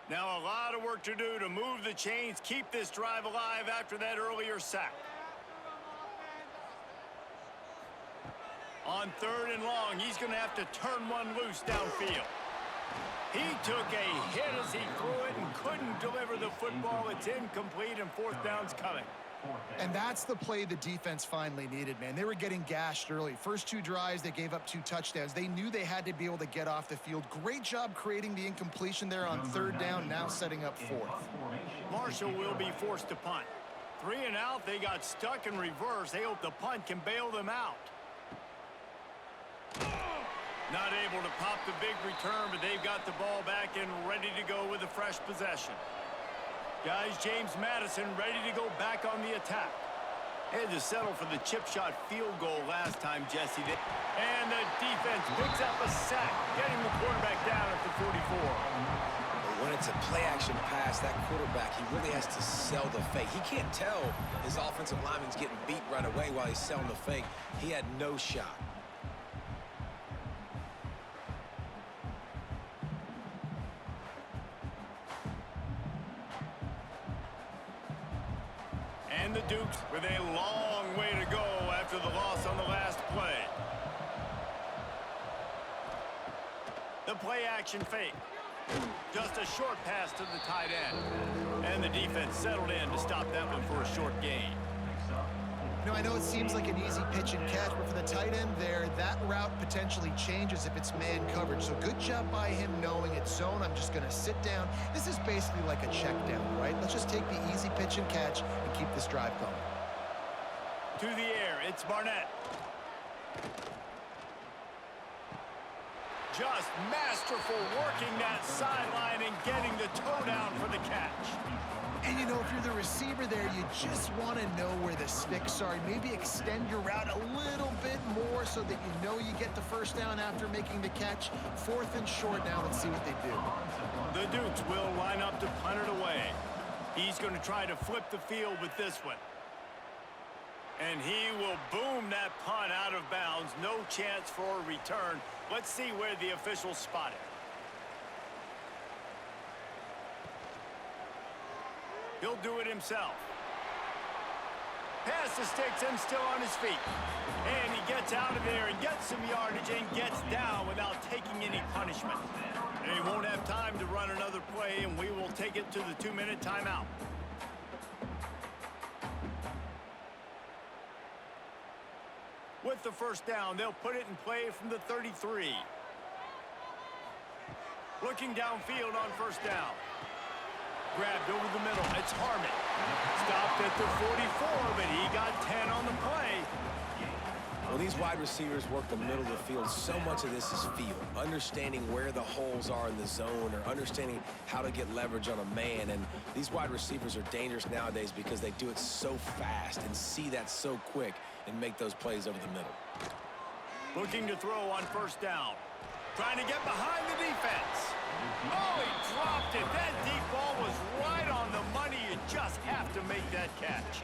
S1: Now a lot of work to do to move the chains, keep this drive alive after that earlier sack. On 3rd and long, he's going to have to turn one loose downfield. He took a hit as he threw it and couldn't deliver the football. It's incomplete, and 4th down's coming.
S2: And that's the play the defense finally needed, man. They were getting gashed early. First 2 drives, they gave up 2 touchdowns. They knew they had to be able to get off the field. Great job creating the incompletion there on 3rd down, now setting up 4th.
S1: Marshall will be forced to punt. 3 and out, they got stuck in reverse. They hope the punt can bail them out. Not able to pop the big return, but they've got the ball back and ready to go with a fresh possession. Guys, James Madison ready to go back on the attack. Had to settle for the chip shot field goal last time Jesse did. And the defense picks up a sack, getting the quarterback down at the 44.
S3: When it's a play-action pass, that quarterback, he really has to sell the fake. He can't tell his offensive lineman's getting beat right away while he's selling the fake. He had no shot.
S1: And the Dukes with a long way to go after the loss on the last play. The play-action fake. Just a short pass to the tight end. And the defense settled in to stop that one for a short gain.
S2: You know, I know it seems like an easy pitch and catch, but for the tight end there, that route potentially changes if it's man coverage. So good job by him knowing it's zone. I'm just going to sit down. This is basically like a check down, right? Let's just take the easy pitch and catch and keep this drive going.
S1: To the air, it's Barnett. Just masterful working that sideline and getting the toe down for the catch.
S2: And, you know, if you're the receiver there, you just want to know where the sticks are. Maybe extend your route a little bit more so that you know you get the first down after making the catch. 4th and short now. Let's see what they do.
S1: The Dukes will line up to punt it away. He's going to try to flip the field with this one. And he will boom that punt out of bounds. No chance for a return. Let's see where the officials spot it. He'll do it himself. Pass the sticks and still on his feet. And he gets out of there and gets some yardage and gets down without taking any punishment. And he won't have time to run another play, and we will take it to the 2-minute timeout. With the first down, they'll put it in play from the 33. Looking downfield on first down. Grabbed over the middle. It's Harmon. Stopped at the 44, but he got 10 on the play.
S3: When these wide receivers work the middle of the field, so much of this is feel, understanding where the holes are in the zone or understanding how to get leverage on a man. And these wide receivers are dangerous nowadays because they do it so fast and see that so quick and make those plays over the middle.
S1: Looking to throw on first down. Trying to get behind the defense. Oh, he dropped it. That deep ball was right on the money. You just have to make that catch.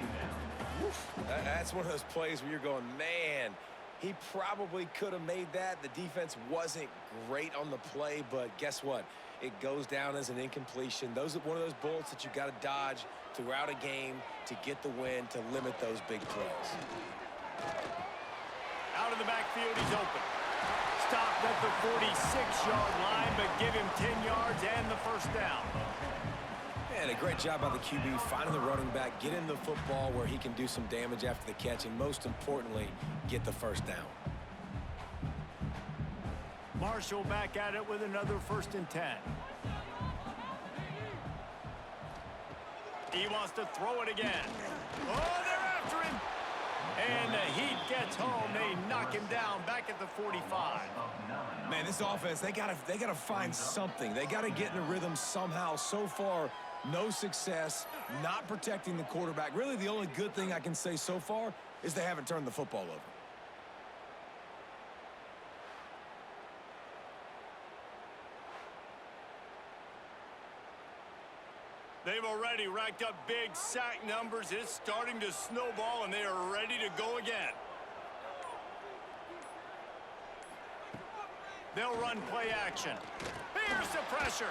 S3: That's one of those plays where you're going, man, he probably could have made that. The defense wasn't great on the play, but guess what? It goes down as an incompletion. Those are one of those bullets that you got to dodge throughout a game to get the win, to limit those big plays.
S1: Out of the backfield, he's open. Stopped at the 46-yard line, but give him 10 yards and the first down.
S3: And a great job by the QB finding the running back, getting the football where he can do some damage after the catch, and most importantly, get the first down.
S1: Marshall back at it with another 1st and 10. He wants to throw it again. Oh, they're after him. And the Heat gets home. They knock him down back at the 45.
S3: Man, this offense, they gotta find something. They gotta get in a rhythm somehow. So far, no success, not protecting the quarterback. Really, the only good thing I can say so far is they haven't turned the football over.
S1: They've already racked up big sack numbers. It's starting to snowball, and they are ready to go again. They'll run play action. Here's the pressure.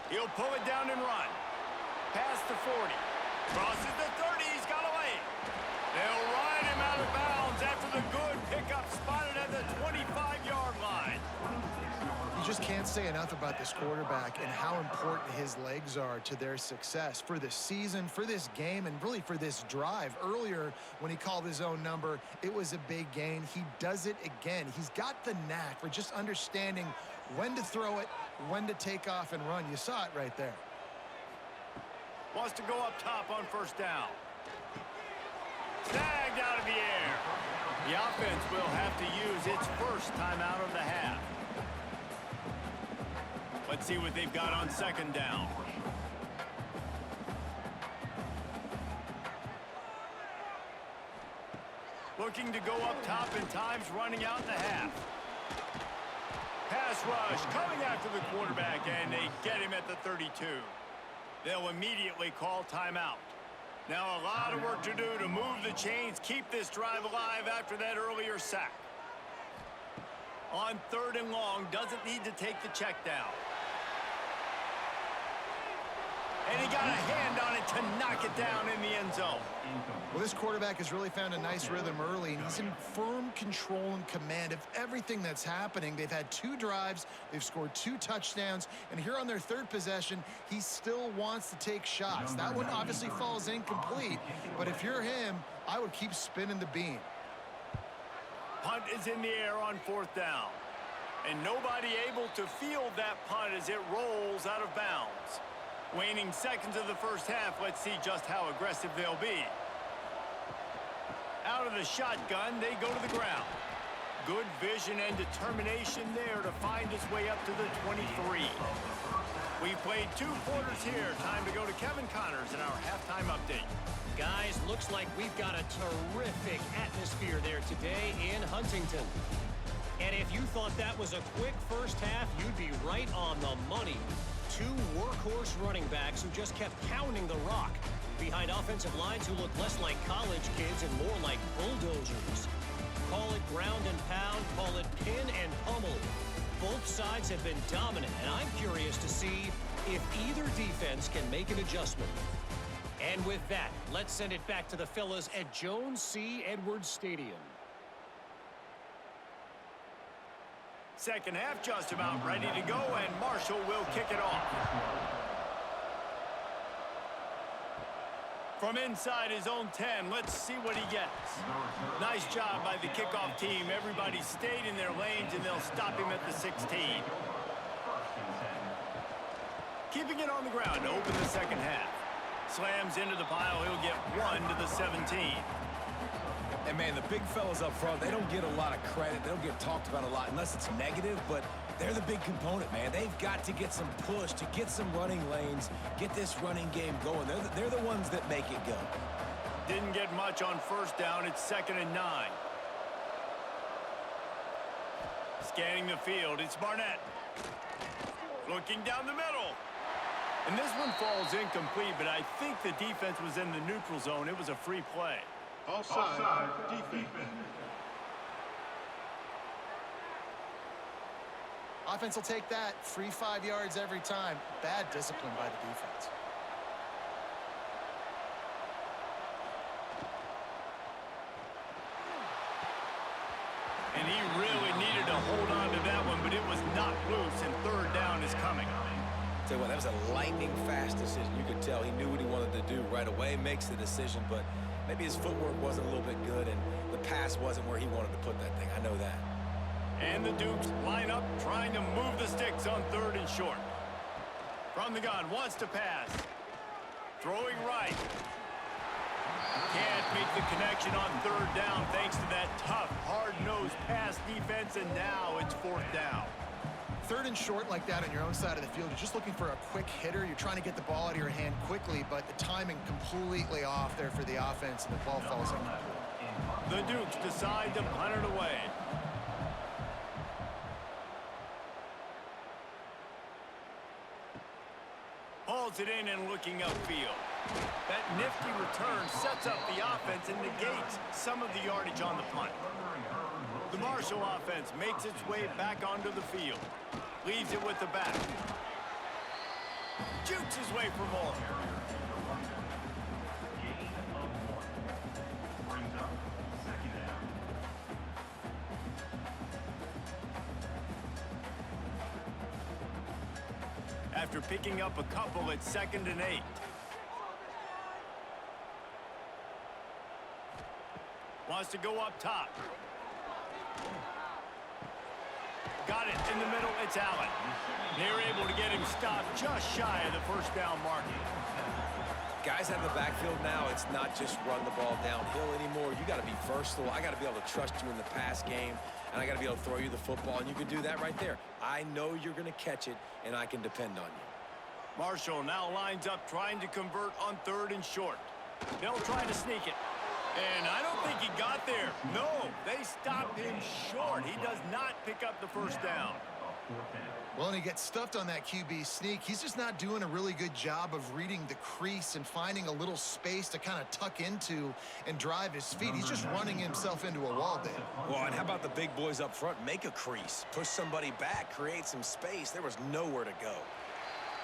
S1: He'll pull it down and run. Past the 40. Crosses the 30. He's got away. They'll ride him out of bounds after the good pickup spotted at the 25-yard line.
S2: You just can't say enough about this quarterback and how important his legs are to their success for this season, for this game, and really for this drive. Earlier, when he called his own number, it was a big gain. He does it again. He's got the knack for just understanding when to throw it, when to take off and run. You saw it right there.
S1: Wants to go up top on first down. Snagged out of the air. The offense will have to use its first timeout of the half. Let's see what they've got on second down. Looking to go up top, and time's running out in the half. Pass rush coming after the quarterback, and they get him at the 32. They'll immediately call timeout. Now a lot of work to do to move the chains, keep this drive alive after that earlier sack. On 3rd and long, doesn't need to take the check down. And he got a hand on it to knock it down in the end zone.
S2: Well, this quarterback has really found a nice rhythm early, and he's in firm control and command of everything that's happening. They've had 2 drives, they've scored 2 touchdowns, and here on their 3rd possession, he still wants to take shots. That one obviously falls incomplete, but if you're him, I would keep spinning the beam.
S1: Punt is in the air on 4th down. And nobody able to field that punt as it rolls out of bounds. Waning seconds of the first half, let's see just how aggressive they'll be. Out of the shotgun, they go to the ground. Good vision and determination there to find his way up to the 23. We've played 2 quarters here. Time to go to Kevin Connors in our halftime update.
S4: Guys, looks like we've got a terrific atmosphere there today in Huntington. And if you thought that was a quick first half, you'd be right on the money. 2 workhorse running backs who just kept pounding the rock behind offensive lines who look less like college kids and more like bulldozers. Call it ground and pound, call it pin and pummel. Both sides have been dominant, and I'm curious to see if either defense can make an adjustment. And with that, let's send it back to the fellas at Jones C. Edwards Stadium.
S1: Second half just about ready to go, and Marshall will kick it off. From inside his own 10, let's see what he gets. Nice job by the kickoff team. Everybody stayed in their lanes, and they'll stop him at the 16. Keeping it on the ground to open the second half. Slams into the pile. He'll get 1 to the 17.
S3: And, man, the big fellas up front, they don't get a lot of credit. They don't get talked about a lot unless it's negative, but they're the big component, man. They've got to get some push, to get some running lanes, get this running game going. They're the ones that make it go.
S1: Didn't get much on first down. It's 2nd and 9. Scanning the field, it's Barnett. Looking down the middle. And this one falls incomplete, but I think the defense was in the neutral zone. It was a free play.
S5: Offside, defense.
S2: Offense will take that. Free 5 yards every time. Bad discipline by the defense.
S1: And he really needed to hold on to that one, but it was not loose, and 3rd down is coming.
S3: Tell you what, that was a lightning-fast decision. You could tell he knew what he wanted to do right away, makes the decision, but maybe his footwork wasn't a little bit good, and the pass wasn't where he wanted to put that thing. I know that.
S1: And the Dukes line up, trying to move the sticks on 3rd and short. From the gun, wants to pass. Throwing right. Can't make the connection on 3rd down thanks to that tough, hard-nosed pass defense, and now it's 4th down.
S2: 3rd and short like that on your own side of the field, you're just looking for a quick hitter. You're trying to get the ball out of your hand quickly, but the timing completely off there for the offense, and the ball falls in.
S1: The Dukes decide to punt it away. Hauls it in and looking upfield. That nifty return sets up the offense and negates some of the yardage on the punt. The Marshall offense makes its way back onto the field. Leaves it with the back. Jukes his way for more. After picking up a couple, it's 2nd and 8. Wants to go up top. Got it in the middle. It's Allen. They're able to get him stopped just shy of the 1st down mark.
S3: Guys out of the backfield now, it's not just run the ball downhill anymore. You got to be versatile. I got to be able to trust you in the pass game, and I got to be able to throw you the football, and you can do that right there. I know you're going to catch it, and I can depend on you.
S1: Marshall now lines up trying to convert on 3rd and short. They'll try to sneak it. And I don't think he got there. No, they stopped him short. He does not pick up the 1st down.
S2: Well, and he gets stuffed on that QB sneak. He's just not doing a really good job of reading the crease and finding a little space to kind of tuck into and drive his feet. He's just running himself into a wall there.
S3: Well, and how about the big boys up front? Make a crease, push somebody back, create some space. There was nowhere to go.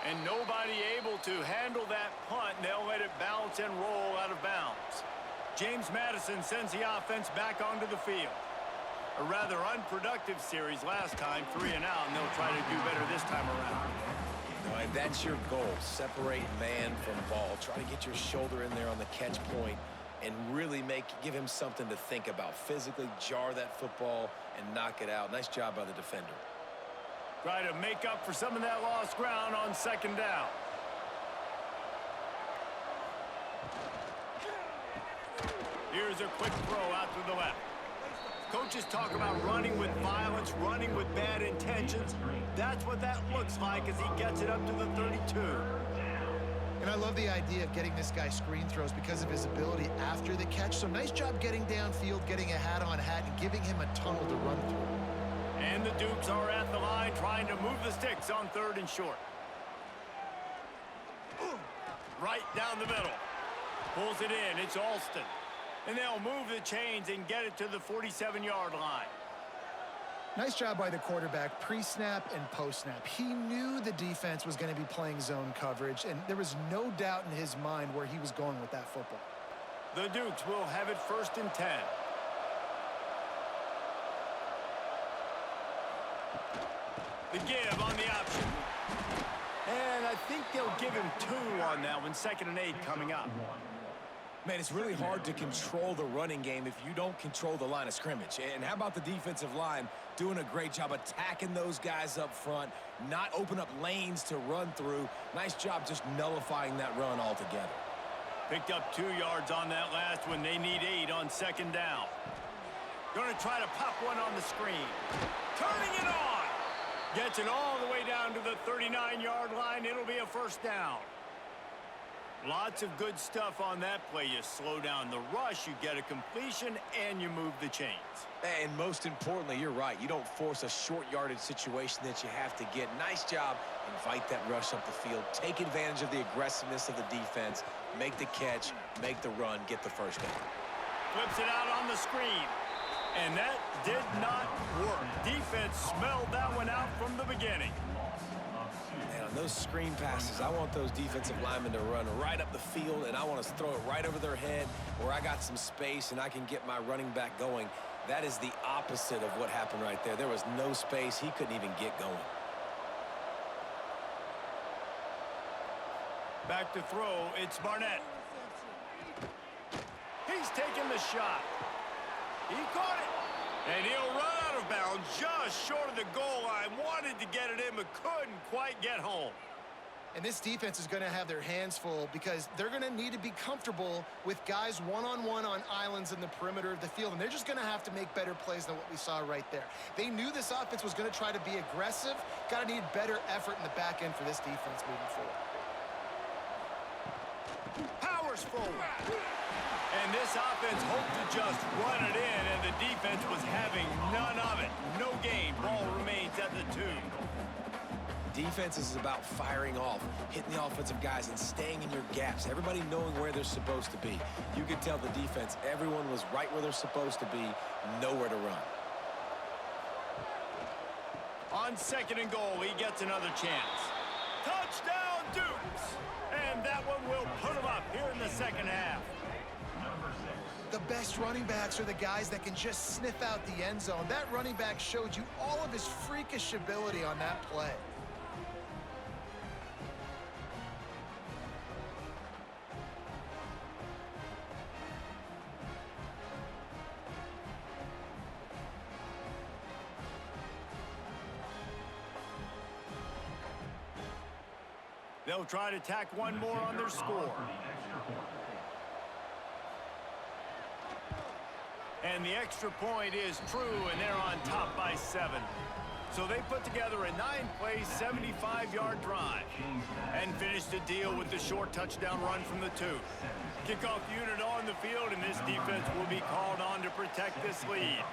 S1: And nobody able to handle that punt. They'll let it bounce and roll out of bounds. James Madison sends the offense back onto the field. A rather unproductive series last time, 3 and out, and they'll try to do better this time around.
S3: No, and that's your goal. Separate man from ball. Try to get your shoulder in there on the catch point and really give him something to think about. Physically jar that football and knock it out. Nice job by the defender.
S1: Try to make up for some of that lost ground on 2nd down. Here's a quick throw out to the left. Coaches talk about running with violence, running with bad intentions. That's what that looks like as he gets it up to the 32.
S2: And I love the idea of getting this guy screen throws because of his ability after the catch. So nice job getting downfield, getting a hat-on hat, and giving him a tunnel to run through.
S1: And the Dukes are at the line trying to move the sticks on 3rd and short. Right down the middle. Pulls it in. It's Alston. And they'll move the chains and get it to the 47-yard line.
S2: Nice job by the quarterback, pre-snap and post-snap. He knew the defense was going to be playing zone coverage, and there was no doubt in his mind where he was going with that football.
S1: The Dukes will have it 1st and 10. The give on the option. And I think they'll give him 2 on that one. 2nd and 8 coming up.
S3: Man, it's really hard to control the running game if you don't control the line of scrimmage. And how about the defensive line doing a great job attacking those guys up front, not open up lanes to run through. Nice job just nullifying that run altogether.
S1: Picked up 2 yards on that last one. They need 8 on second down. Going to try to pop one on the screen. Turning it on. Gets it all the way down to the 39-yard line. It'll be a first down. Lots of good stuff on that play. You slow down the rush, you get a completion, and you move the chains.
S3: And most importantly, you're right. You don't force a short yardage situation that you have to get. Nice job. Invite that rush up the field. Take advantage of the aggressiveness of the defense. Make the catch, make the run, get the first down.
S1: Flips it out on the screen. And that did not work. Defense smelled that one out from the beginning.
S3: And on those screen passes, I want those defensive linemen to run right up the field, and I want to throw it right over their head where I got some space and I can get my running back going. That is the opposite of what happened right there. There was no space. He couldn't even get going.
S1: Back to throw, it's Barnett. He's taking the shot. He caught it. And he'll run out of bounds just short of the goal line. Wanted to get it in, but couldn't quite get home.
S2: And this defense is going to have their hands full because they're going to need to be comfortable with guys one-on-one on islands in the perimeter of the field. And they're just going to have to make better plays than what we saw right there. They knew this offense was going to try to be aggressive. Got to need better effort in the back end for this defense moving forward.
S1: Powers forward. And this offense hoped to just run it in, and the defense was having none of it. No gain. Ball remains at the 2.
S3: Defense is about firing off, hitting the offensive guys, and staying in your gaps. Everybody knowing where they're supposed to be. You could tell the defense, everyone was right where they're supposed to be, nowhere to run.
S1: On second and goal, he gets another chance. Touchdown, Dukes! And that one will put him up here in the second half.
S2: The best running backs are the guys that can just sniff out the end zone. That running back showed you all of his freakish ability on that play.
S1: They'll try to tack one more on their score. And the extra point is true, and they're on top by 7. So they put together a 9-play, 75-yard drive and finished the deal with the short touchdown run from the 2. Kickoff unit on the field, and this defense will be called on to protect this lead.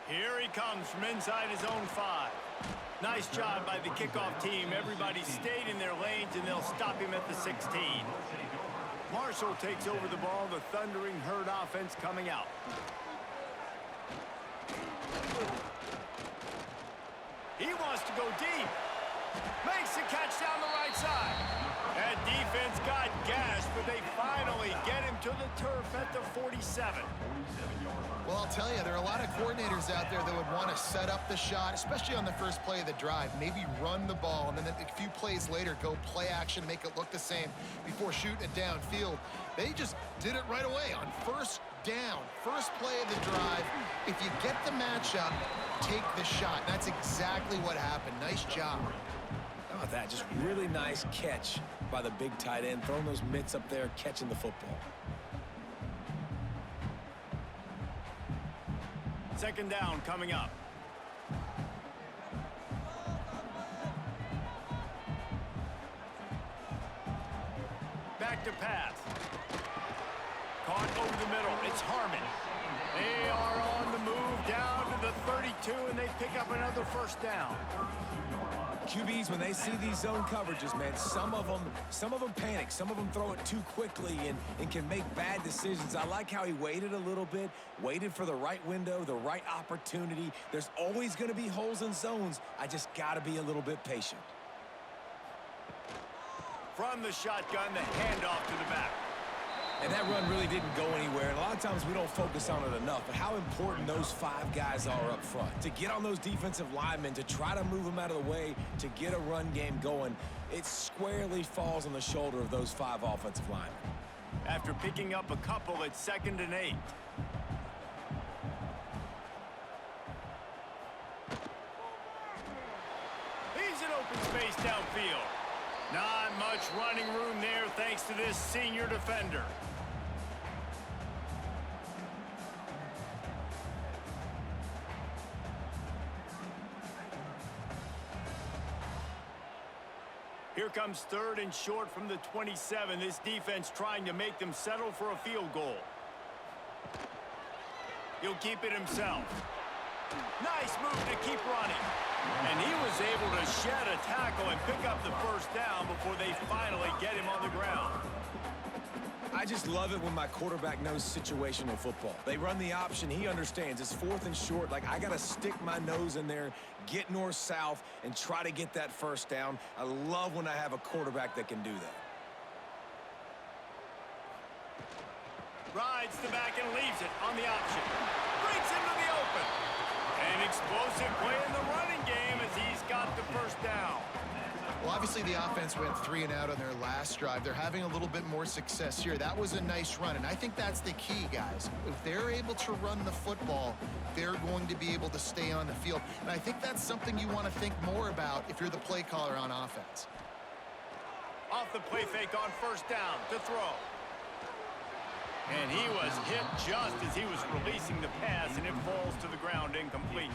S1: Here he comes from inside his own 5. Nice job by the kickoff team. Everybody stayed in their lanes, and they'll stop him at the 16. Marshall takes over the ball. The Thundering Herd offense coming out. He wants to go deep. Makes the catch down the right side. That defense got gashed, but they finally get him to the turf at the 47.
S2: Well, I'll tell you, there are a lot of coordinators out there that would want to set up the shot, especially on the first play of the drive, maybe run the ball, and then a few plays later go play action, make it look the same before shooting it downfield. They just did it right away on first down, first play of the drive. If you get the matchup, take the shot. That's exactly what happened. Nice job.
S3: How about that? Just really nice catch by the big tight end, throwing those mitts up there, catching the football.
S1: Second down coming up. Back to pass. Caught over the middle. It's Harmon. They are on the move down to the 32, and they pick up another first down.
S3: QBs, when they see these zone coverages, man, some of them panic. Some of them throw it too quickly and can make bad decisions. I like how he waited a little bit, waited for the right window, the right opportunity. There's always going to be holes in zones. I just got to be a little bit patient.
S1: From the shotgun, the handoff to the back.
S3: And that run really didn't go anywhere. And a lot of times we don't focus on it enough, but how important those 5 guys are up front. To get on those defensive linemen, to try to move them out of the way, to get a run game going, it squarely falls on the shoulder of those 5 offensive linemen.
S1: After picking up a couple, it's 2nd and 8. He's in open space downfield. Not much running room there thanks to this senior defender. Here comes 3rd and short from the 27. This defense trying to make them settle for a field goal. He'll keep it himself. Nice move to keep running. And he was able to shed a tackle and pick up the first down before they finally get him on the ground.
S3: I just love it when my quarterback knows situational football. They run the option. He understands. It's 4th and short. Like, I got to stick my nose in there, get north-south, and try to get that first down. I love when I have a quarterback that can do that.
S1: Rides the back and leaves it on the option. Breaks into the open. An explosive play in the running game as he's got the first down.
S2: Well, obviously the offense went 3 and out on their last drive. They're having a little bit more success here. That was a nice run, and I think that's the key, guys. If they're able to run the football, they're going to be able to stay on the field. And I think that's something you want to think more about if you're the play caller on offense.
S1: Off the play fake on first down to throw. And he was hit just as he was releasing the pass, and it falls to the ground incomplete.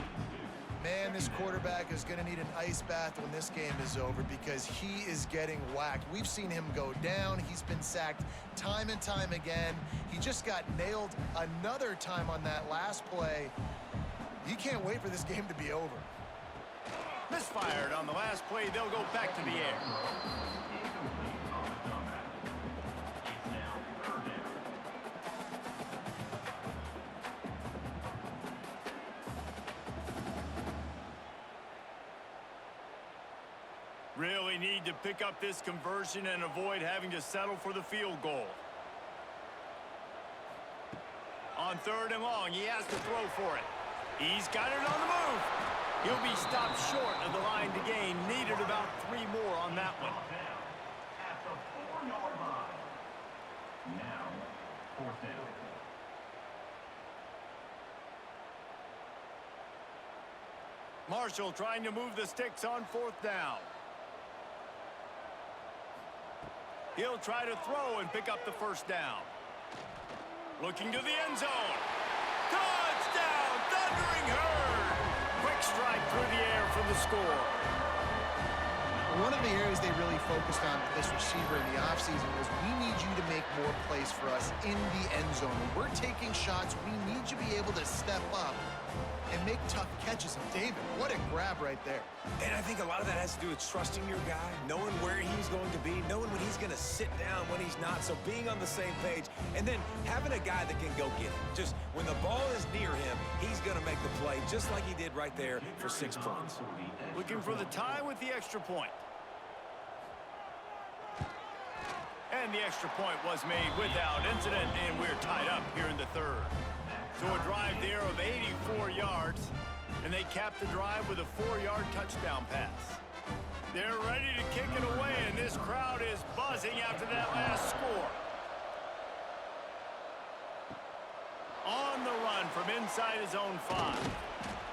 S2: Man, this quarterback is going to need an ice bath when this game is over because he is getting whacked. We've seen him go down. He's been sacked time and time again. He just got nailed another time on that last play. He can't wait for this game to be over.
S1: Misfired on the last play. They'll go back to the air. Really need to pick up this conversion and avoid having to settle for the field goal. On 3rd and long, he has to throw for it. He's got it on the move. He'll be stopped short of the line to gain. Needed about 3 more on that one.
S6: At the 4-yard line. Now, 4th down.
S1: Marshall trying to move the sticks on 4th down. He'll try to throw and pick up the first down. Looking to the end zone. Touchdown, Thundering Herd. Quick strike through the air for the score.
S2: One of the areas they really focused on for this receiver in the offseason was we need you to make more plays for us in the end zone. When we're taking shots, we need you to be able to step up and make tough catches. And David, what a grab right there.
S3: And I think a lot of that has to do with trusting your guy, knowing where he's going to be, knowing when he's going to sit down, when he's not, so being on the same page, and then having a guy that can go get it. Just when the ball is near him, he's going to make the play, just like he did right there for 6 points.
S1: Looking for the tie with the extra point. And the extra point was made without incident, and we're tied up here in the 3rd. So a drive there of 84 yards, and they cap the drive with a 4-yard touchdown pass. They're ready to kick it away, and this crowd is buzzing after that last score. On the run from inside his own 5.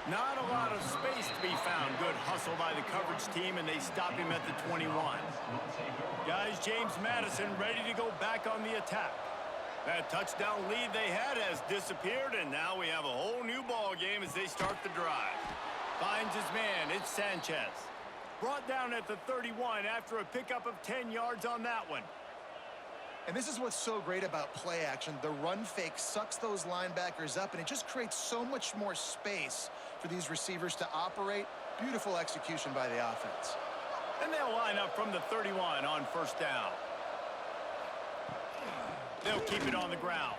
S1: Not a lot of space to be found. Good hustle by the coverage team, and they stop him at the 21. Guys, James Madison ready to go back on the attack. That touchdown lead they had has disappeared, and now we have a whole new ball game as they start the drive. Finds his man. It's Sanchez. Brought down at the 31 after a pickup of 10 yards on that one.
S2: And this is what's so great about play action. The run fake sucks those linebackers up, and it just creates so much more space for these receivers to operate. Beautiful execution by the offense.
S1: And they'll line up from the 31 on first down. They'll keep it on the ground.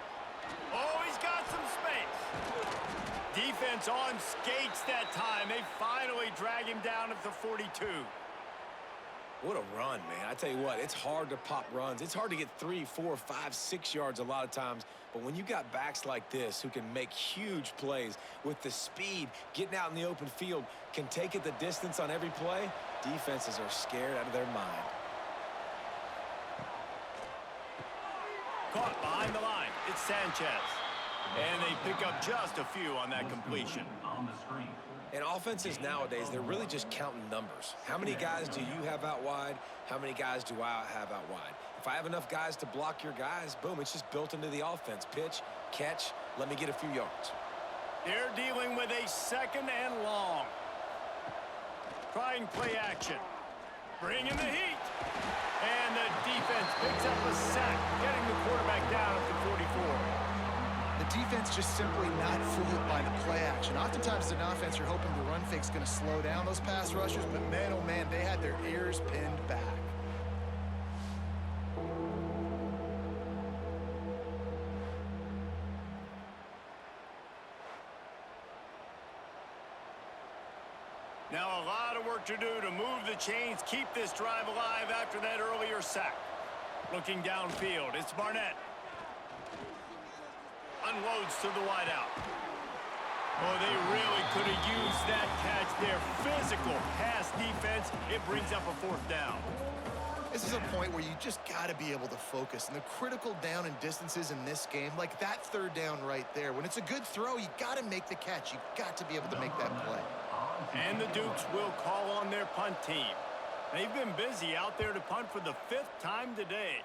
S1: Oh, he's got some space. Defense on skates that time. They finally drag him down at the 42.
S3: What a run, man. I tell you what, it's hard to pop runs. It's hard to get 3, 4, 5, 6 yards a lot of times. But when you got backs like this who can make huge plays with the speed, getting out in the open field, can take it the distance on every play, defenses are scared out of their mind.
S1: Caught behind the line. It's Sanchez. And they pick up just a few on that completion.
S6: On the screen.
S3: And offenses nowadays, they're really just counting numbers. How many guys do you have out wide? How many guys do I have out wide? If I have enough guys to block your guys, boom, it's just built into the offense. Pitch, catch, let me get a few yards.
S1: They're dealing with a 2nd and long. Trying play action. Bringing the heat. And the defense picks up a sack, getting the quarterback down at the 44.
S2: The defense just simply not fooled by the play action. Oftentimes, as an offense, you're hoping the run fake's going to slow down those pass rushers, but man, oh man, they had their ears pinned back.
S1: Now a lot of work to do to move the chains, keep this drive alive after that earlier sack. Looking downfield, it's Barnett. Unloads to the wideout. Oh, they really could have used that catch there. Physical pass defense. It brings up a 4th down.
S2: This is a point where you just got to be able to focus. And the critical down and distances in this game, like that 3rd down right there, when it's a good throw, you got to make the catch. You got to be able to make that play.
S1: And the Dukes will call on their punt team. They've been busy out there to punt for the 5th time today.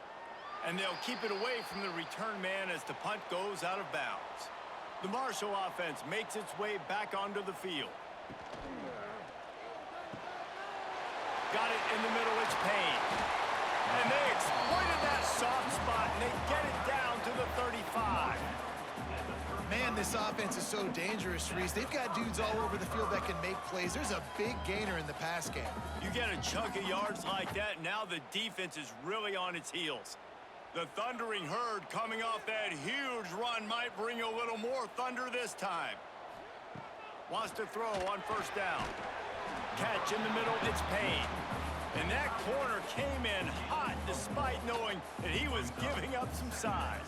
S1: And they'll keep it away from the return man as the punt goes out of bounds. The Marshall offense makes its way back onto the field. Got it in the middle, it's Payne. And they exploited that soft spot, and they get it down to the 35.
S2: Man, this offense is so dangerous, Reese. They've got dudes all over the field that can make plays. There's a big gainer in the pass game.
S1: You get a chunk of yards like that, now the defense is really on its heels. The Thundering Herd coming off that huge run might bring a little more thunder this time. Wants to throw on 1st down. Catch in the middle, it's Payne. And that corner came in hot despite knowing that he was giving up some size.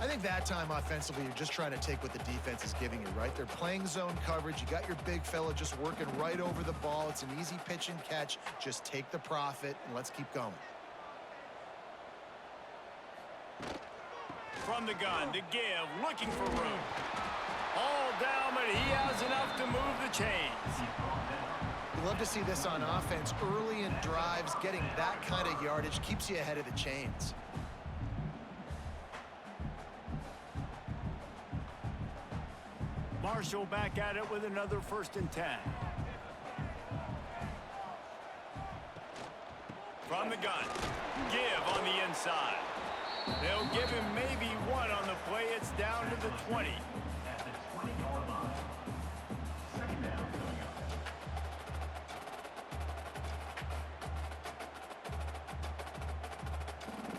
S2: I think that time offensively, you're just trying to take what the defense is giving you, right? They're playing zone coverage. You got your big fella just working right over the ball. It's an easy pitch and catch. Just take the profit and let's keep going.
S1: From the gun, to give, looking for room. All down, but he has enough to move the chains.
S2: You love to see this on offense. Early in drives, getting that kind of yardage keeps you ahead of the chains.
S1: Marshall back at it with another 1st and 10. From the gun, give on the inside. They'll give him maybe 1 on the play. It's down to the 20.
S6: At the 20-yard line. 2nd down coming up.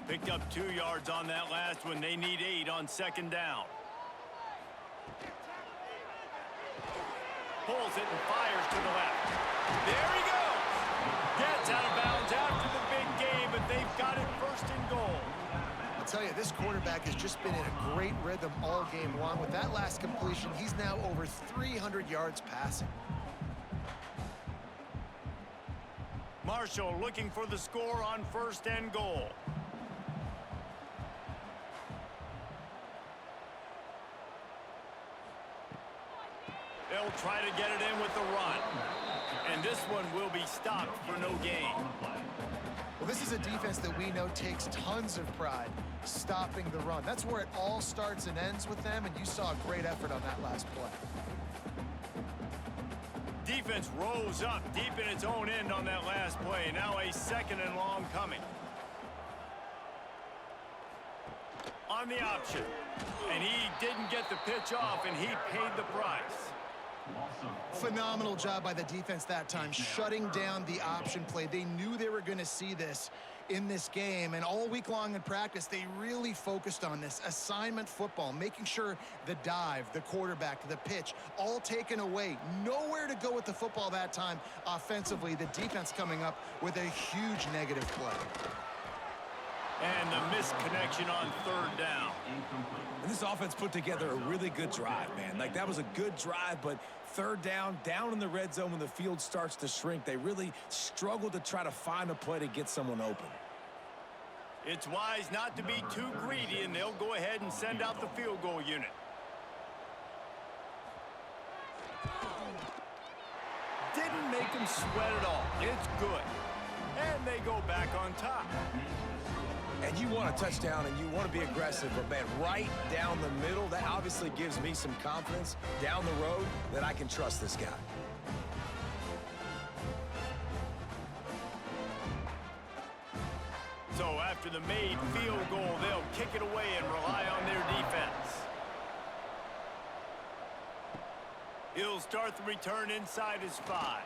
S1: Picked up 2 yards on that last one. They need 8 on 2nd down. Pulls it and fires to the left. There he goes. Gets out of bounds after the big game, but they've got it 1st and goal.
S2: I'll tell you, this quarterback has just been in a great rhythm all game long. With that last completion, he's now over 300 yards passing.
S1: Marshall looking for the score on 1st and goal. They'll try to get it in with the run. And this one will be stopped for no gain.
S2: Well, this is a defense that we know takes tons of pride stopping the run. That's where it all starts and ends with them, and you saw a great effort on that last play.
S1: Defense rose up deep in its own end on that last play. Now a 2nd and long coming. On the option. And he didn't get the pitch off, and he paid the price.
S2: Phenomenal job by the defense that time, shutting down the option play. They knew they were going to see this in this game, and all week long in practice, they really focused on this assignment football, making sure the dive, the quarterback, the pitch, all taken away. Nowhere to go with the football that time offensively. The defense coming up with a huge negative play.
S1: And the misconnection on 3rd down.
S3: And this offense put together a really good drive, man. Like, that was a good drive, but 3rd down in the red zone when the field starts to shrink, they really struggled to try to find a play to get someone open.
S1: It's wise not to be too greedy, and they'll go ahead and send out the field goal unit. didn't make them sweat at all. It's good. And they go back on top.
S3: And you want a touchdown and you want to be aggressive, but man, right down the middle, that obviously gives me some confidence down the road that I can trust this guy.
S1: So after the made field goal, they'll kick it away and rely on their defense. He'll start the return inside his 5.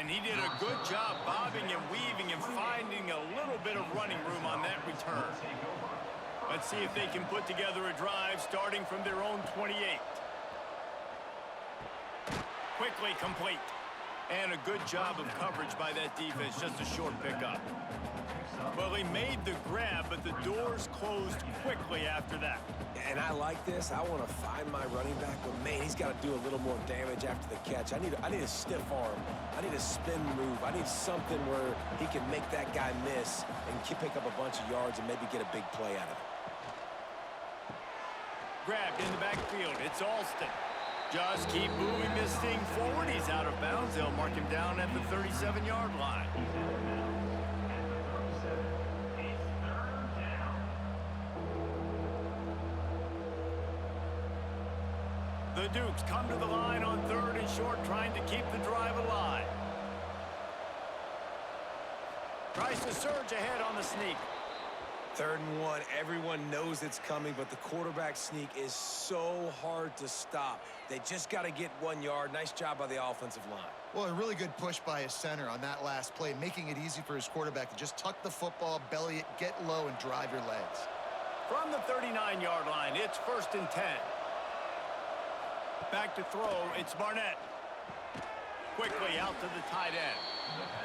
S1: And he did a good job bobbing and weaving and finding a little bit of running room on that return. Let's see if they can put together a drive starting from their own 28. Quickly complete. And a good job of coverage by that defense, just a short pickup. Well, he made the grab, but the doors closed quickly after that.
S3: And I like this. I want to find my running back, but man, he's got to do a little more damage after the catch. I need a stiff arm. I need a spin move. I need something where he can make that guy miss and pick up a bunch of yards and maybe get a big play out of it.
S1: Grabbed in the backfield. It's Alston. Just keep moving this thing forward. He's out of bounds. They'll mark him down at the 37-yard line. The Dukes come to the line on 3rd and short, trying to keep the drive alive. Tries to surge ahead on the sneak.
S3: 3rd and 1, everyone knows it's coming, but the quarterback sneak is so hard to stop. They just got to get 1 yard. Nice job by the offensive line.
S2: Well, a really good push by his center on that last play, making it easy for his quarterback to just tuck the football, belly it, get low, and drive your legs.
S1: From the 39-yard line, it's 1st and 10. Back to throw, it's Barnett. Quickly out to the tight end.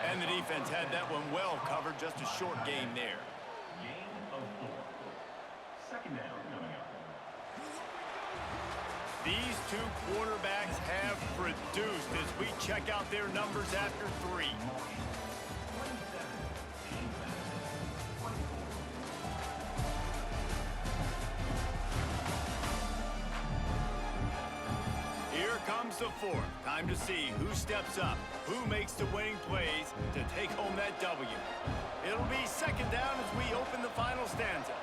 S1: And the defense had that one well covered, just a short gain there.
S6: Gain of 4. 2nd down coming up.
S1: These two quarterbacks have produced as we check out their numbers after 3. Here comes the 4th. Time to see who steps up, who makes the winning plays to take home that W. It'll be 2nd down as we open the final stanza.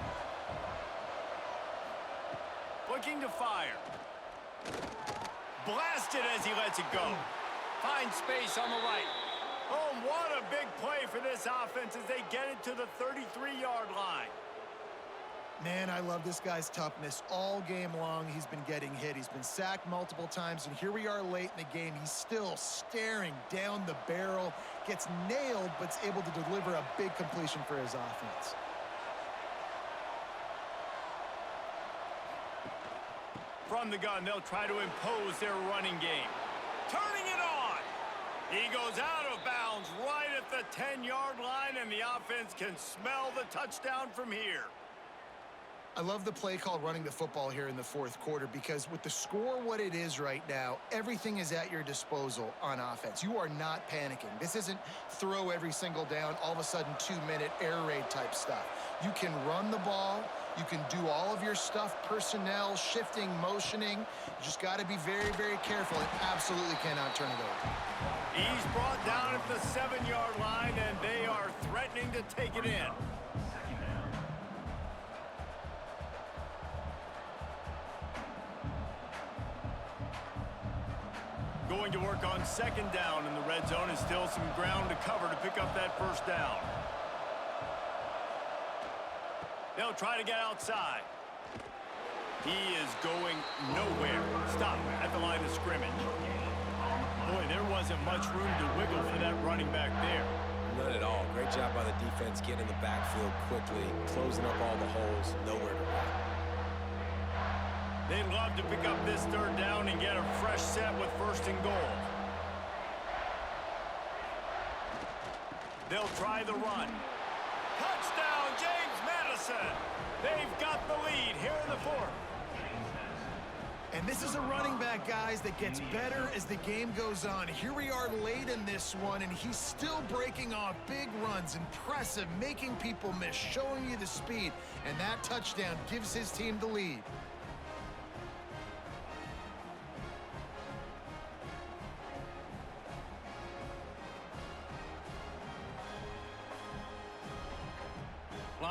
S1: Looking to fire. Blasted as he lets it go. Finds space on the right. Oh, what a big play for this offense as they get it to the 33-yard line.
S2: Man, I love this guy's toughness. All game long, he's been getting hit. He's been sacked multiple times, and here we are late in the game. He's still staring down the barrel, gets nailed, but is able to deliver a big completion for his offense.
S1: From the gun, they'll try to impose their running game. Turning it on. He goes out of bounds right at the 10-yard line, and the offense can smell the touchdown from here.
S2: I love the play called running the football here in the 4th quarter because with the score what it is right now, everything is at your disposal on offense. You are not panicking. This isn't throw every single down, all of a sudden 2-minute air raid type stuff. You can run the ball. You can do all of your stuff, personnel, shifting, motioning. You just got to be very, very careful and absolutely cannot turn it over.
S1: He's brought down at the 7-yard line, and they are threatening to take it in. Going to work on 2nd down in the red zone, and still some ground to cover to pick up that 1st down. They'll try to get outside. He is going nowhere. Stop at the line of scrimmage. Boy, there wasn't much room to wiggle for that running back there.
S3: None at all. Great job by the defense getting in the backfield quickly, closing up all the holes, nowhere to run.
S1: They'd love to pick up this 3rd down and get a fresh set with 1st and goal. They'll try the run. Touchdown, James Madison. They've got the lead here in the 4th.
S2: And this is a running back, guys, that gets better as the game goes on. Here we are late in this one, and he's still breaking off big runs. Impressive, making people miss, showing you the speed. And that touchdown gives his team the lead.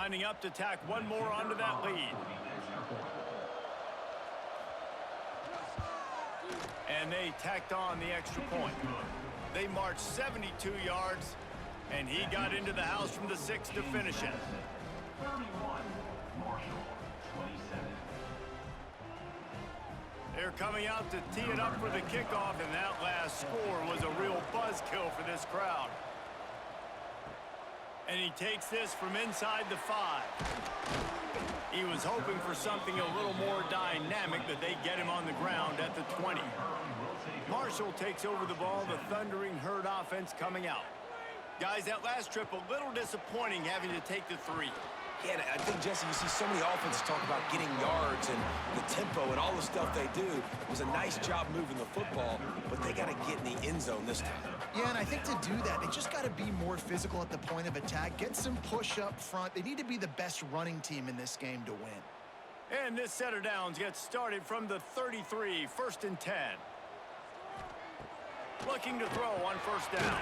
S1: lining up to tack one more onto that lead. And they tacked on the extra point. They marched 72 yards, and he got into the house from the 6 to finish it.
S6: 31, Marshall, 27.
S1: They're coming out to tee it up for the kickoff, and that last score was a real buzzkill for this crowd. And he takes this from inside the 5. He was hoping for something a little more dynamic, but they get him on the ground at the 20. Marshall takes over the ball, the Thundering Herd offense coming out. Guys, that last trip a little disappointing having to take the 3.
S3: Yeah, and I think, Jesse, you see so many offenses talk about getting yards and the tempo and all the stuff they do. It was a nice job moving the football, but they got to get in the end zone this time.
S2: Yeah, and I think to do that, they just got to be more physical at the point of attack, get some push up front. They need to be the best running team in this game to win.
S1: And this set of downs gets started from the 33, 1st and 10. Looking to throw on 1st down.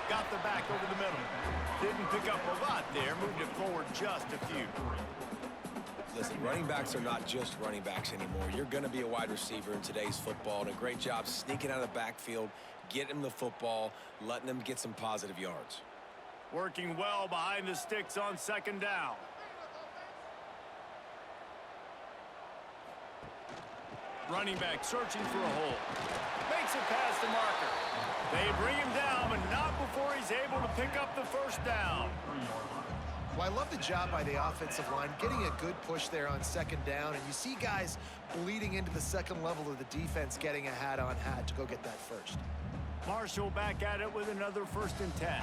S1: Got the back over the middle. Didn't pick up a lot there, moved it forward just a few.
S3: Listen, running backs are not just running backs anymore. You're going to be a wide receiver in today's football, and a great job sneaking out of the backfield, getting him the football, letting him get some positive yards.
S1: Working well behind the sticks on 2nd down. Running back searching for a hole. Makes it past the marker. They bring him down, but not before he's able to pick up the 1st down.
S2: Well, I love the job by the offensive line, getting a good push there on 2nd down, and you see guys bleeding into the 2nd level of the defense getting a hat-on-hat to go get that 1st.
S1: Marshall back at it with another 1st and 10.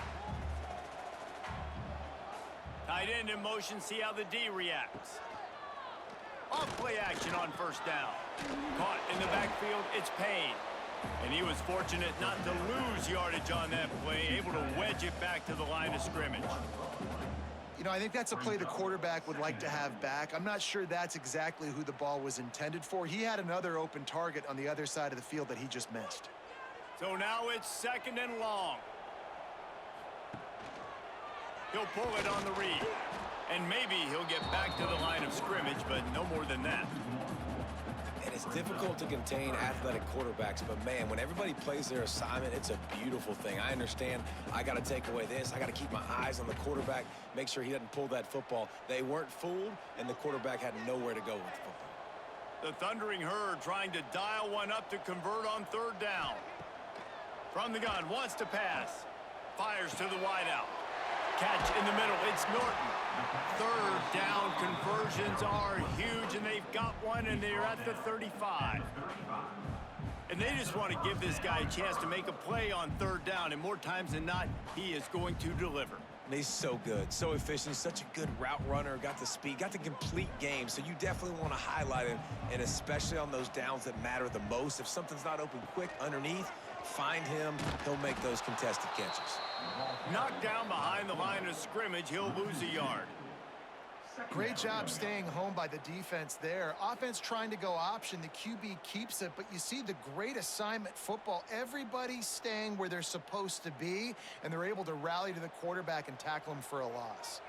S1: Tight end in motion, see how the D reacts. Off play action on 1st down. Caught in the backfield, it's Payne. And he was fortunate not to lose yardage on that play, able to wedge it back to the line of scrimmage.
S2: You know, I think that's a play the quarterback would like to have back. I'm not sure that's exactly who the ball was intended for. He had another open target on the other side of the field that he just missed.
S1: So now it's 2nd and long. He'll pull it on the read. And maybe he'll get back to the line of scrimmage, but no more than that.
S3: And it's difficult to contain athletic quarterbacks, but man, when everybody plays their assignment, it's a beautiful thing. I understand I got to take away this. I got to keep my eyes on the quarterback, make sure he doesn't pull that football. They weren't fooled, and the quarterback had nowhere to go with the football.
S1: The Thundering Herd trying to dial one up to convert on 3rd down. From the gun, wants to pass. Fires to the wideout. Catch in the middle, it's Norton. 3rd down conversions are huge, and they've got one, and they're at the 35. And they just want to give this guy a chance to make a play on 3rd down, and more times than not, he is going to deliver.
S3: And he's so good, so efficient, such a good route runner, got the speed, got the complete game, so you definitely want to highlight him, and especially on those downs that matter the most. If something's not open quick underneath, find him, he'll make those contested catches.
S1: Knocked down behind the line of scrimmage, he'll lose a yard.
S2: Great job staying home by the defense there. Offense trying to go option. The QB keeps it, but you see the great assignment football. Everybody's staying where they're supposed to be, and they're able to rally to the quarterback and tackle him for a loss.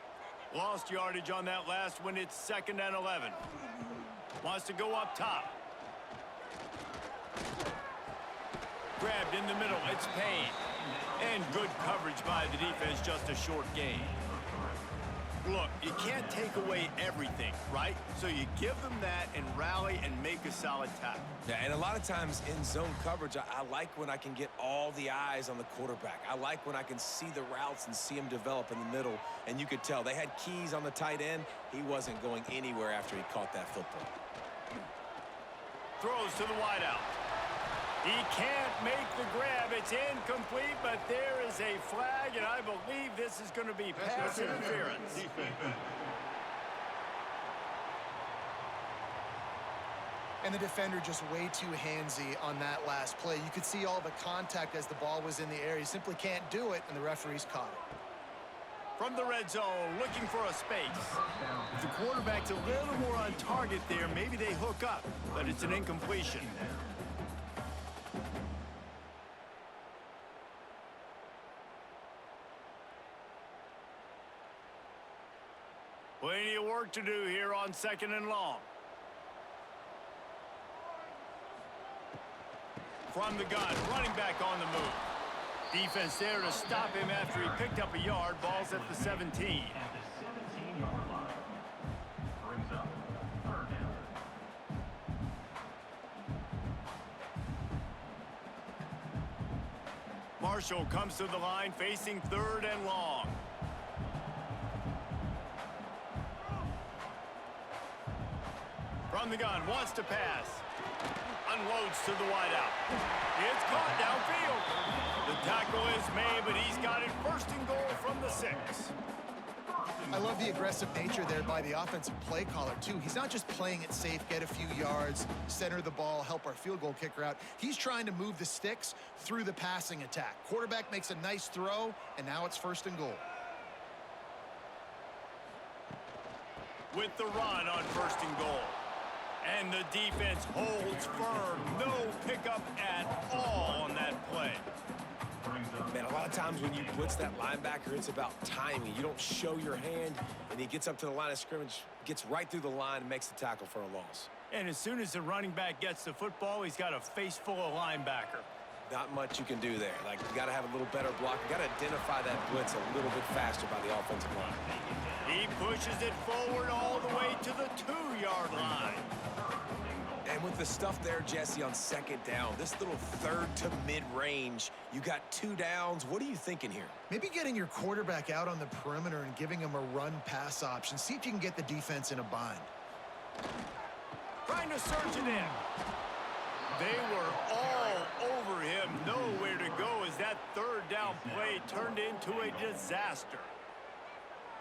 S1: Lost yardage on that last one. It's 2nd and 11. Wants to go up top. Grabbed in the middle. It's Payne. And good coverage by the defense, just a short gain. Look, you can't take away everything, right? So you give them that and rally and make a solid tackle.
S3: Yeah, and a lot of times in zone coverage, I like when I can get all the eyes on the quarterback. I like when I can see the routes and see him develop in the middle. And you could tell they had keys on the tight end. He wasn't going anywhere after he caught that football.
S1: Throws to the wideout. He can't make the grab. It's incomplete, but there is a flag, and I believe this is going to be pass interference.
S2: And the defender just way too handsy on that last play. You could see all the contact as the ball was in the air. He simply can't do it, and the referees caught it.
S1: From the red zone, looking for a space. If the quarterback's a little more on target there, maybe they hook up, but it's an incompletion. Well, work to do here on 2nd and long. From the gun, running back on the move. Defense there to stop him after he picked up a yard. Ball's at the 17.
S6: At the 17-yard line. Brings up 3rd down.
S1: Marshall comes to the line facing 3rd and long. From the gun, wants to pass. Unloads to the wideout. It's caught downfield. The tackle is made, but he's got it 1st and goal from the 6.
S2: I love the aggressive nature there by the offensive play caller, too. He's not just playing it safe, get a few yards, center the ball, help our field goal kicker out. He's trying to move the sticks through the passing attack. Quarterback makes a nice throw, and now it's 1st and goal.
S1: With the run on 1st and goal. And the defense holds firm. No pickup at all on that play.
S3: Man, a lot of times when you blitz that linebacker, it's about timing. You don't show your hand, and he gets up to the line of scrimmage, gets right through the line, and makes the tackle for a loss.
S1: And as soon as the running back gets the football, he's got a face full of linebacker.
S3: Not much you can do there. Like, you got to have a little better block. You got to identify that blitz a little bit faster by the offensive line.
S1: He pushes it forward all the way to the 2-yard line.
S3: And with the stuff there, Jesse, on 2nd down, this little 3rd to mid-range, you got 2 downs. What are you thinking here?
S2: Maybe getting your quarterback out on the perimeter and giving him a run-pass option. See if you can get the defense in a bind.
S1: Trying to surge it in. They were all over him. Nowhere to go as that 3rd down play turned into a disaster.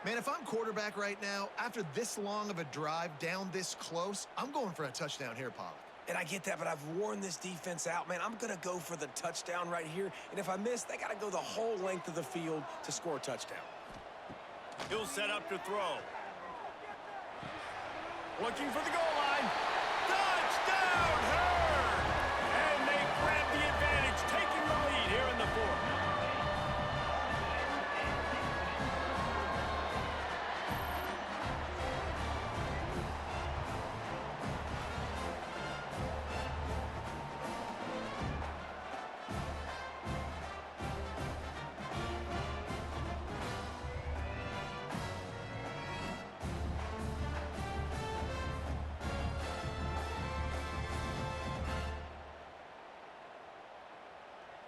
S2: Man, if I'm quarterback right now, after this long of a drive down this close, I'm going for a touchdown here, Pollock.
S3: And I get that, but I've worn this defense out, man. I'm going to go for the touchdown right here. And if I miss, they got to go the whole length of the field to score a touchdown.
S1: He'll set up to throw. Looking for the goal line. Touchdown, Hurd! And they grab the advantage, taking the lead here in the 4th.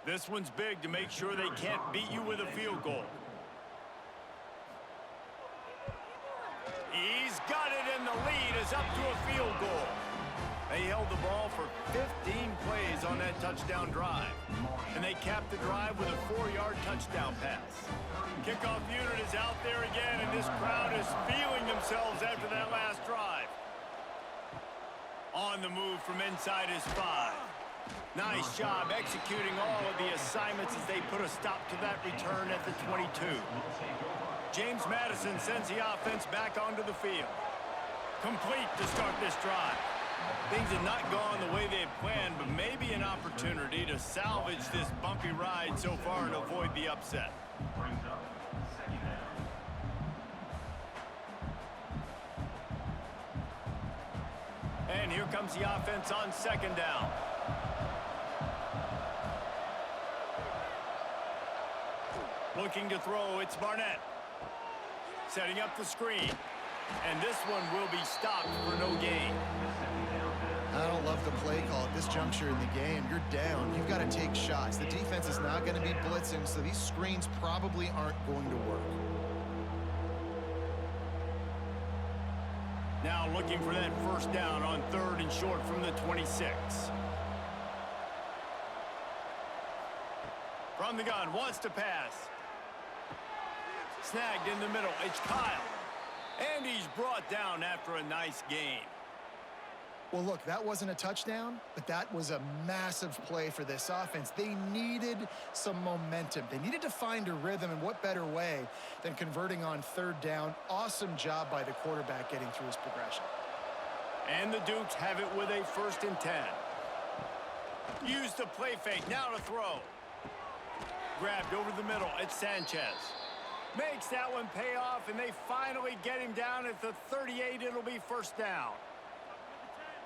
S1: This one's big to make sure they can't beat you with a field goal. He's got it, and the lead is up to a field goal. They held the ball for 15 plays on that touchdown drive, and they capped the drive with a 4-yard touchdown pass. Kickoff unit is out there again, and this crowd is feeling themselves after that last drive. On the move from inside his 5. Nice job executing all of the assignments as they put a stop to that return at the 22. James Madison sends the offense back onto the field. Complete to start this drive. Things have not gone the way they had planned, but maybe an opportunity to salvage this bumpy ride so far and avoid the upset. And here comes the offense on 2nd down. Looking to throw, it's Barnett. Setting up the screen. And this one will be stopped for no gain.
S2: I don't love the play call at this juncture in the game. You're down. You've got to take shots. The defense is not going to be blitzing, so these screens probably aren't going to work.
S1: Now looking for that 1st down on 3rd and short from the 26. From the gun, wants to pass. Snagged in the middle, it's Kyle. And he's brought down after a nice gain.
S2: Well, look, that wasn't a touchdown, but that was a massive play for this offense. They needed some momentum. They needed to find a rhythm, and what better way than converting on 3rd down. Awesome job by the quarterback getting through his progression.
S1: And the Dukes have it with a 1st and 10. Use the play fake, now to throw. Grabbed over the middle, it's Sanchez. Makes that one pay off, and they finally get him down at the 38. It'll be first down.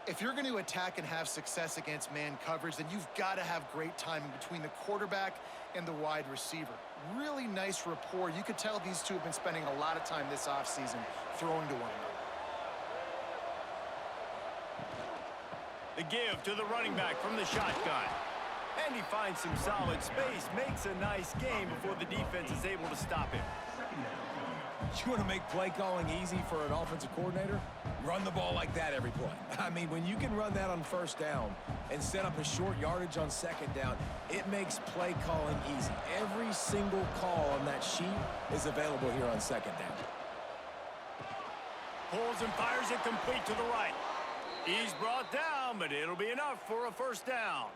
S2: If you're going to attack and have success against man coverage, then you've got to have great timing between the quarterback and the wide receiver. Really nice rapport. You could tell these two have been spending a lot of time this offseason throwing to one another.
S1: The give to the running back from the shotgun. And he finds some solid space, makes a nice game before the defense is able to stop him.
S3: You want to make play calling easy for an offensive coordinator? Run the ball like that every play. I mean, when you can run that on first down and set up a short yardage on second down, it makes play calling easy. Every single call on that sheet is available here on second down.
S1: Pulls and fires it complete to the right. He's brought down, but it'll be enough for a first down.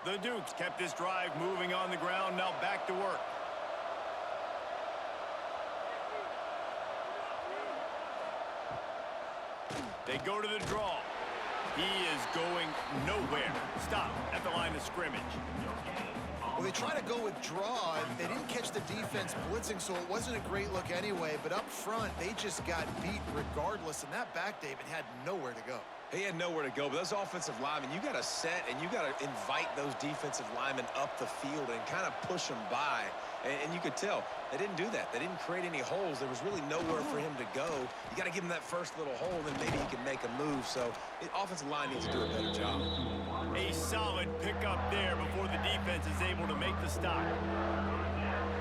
S1: The Dukes kept this drive moving on the ground. Now back to work. They go to the draw. He is going nowhere. Stop at the line of scrimmage.
S2: Well, they try to go with draw. They didn't catch the defense blitzing, so it wasn't a great look anyway. But up front, they just got beat regardless. And that back, David, had nowhere to go.
S3: He had nowhere to go, but those offensive linemen, you got to set and you got to invite those defensive linemen up the field and kind of push them by. And you could tell they didn't do that. They didn't create any holes. There was really nowhere for him to go. You got to give him that first little hole, and then maybe he can make a move. So the offensive line needs to do a better job.
S1: A solid pickup there before the defense is able to make the stop.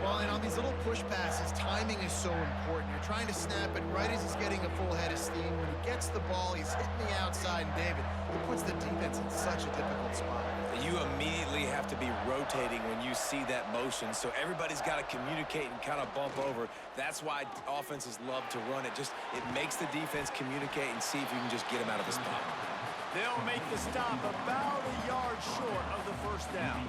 S2: Well, and on these little push passes, timing is so important. You're trying to snap it right as he's getting a full head of steam. When he gets the ball, he's hitting the outside, and David, he puts the defense in such a difficult spot.
S3: You immediately have to be rotating when you see that motion, so everybody's got to communicate and kind of bump over. That's why offenses love to run it. It makes the defense communicate and see if you can just get him out of the spot.
S1: They'll make the stop about a yard short of the first down.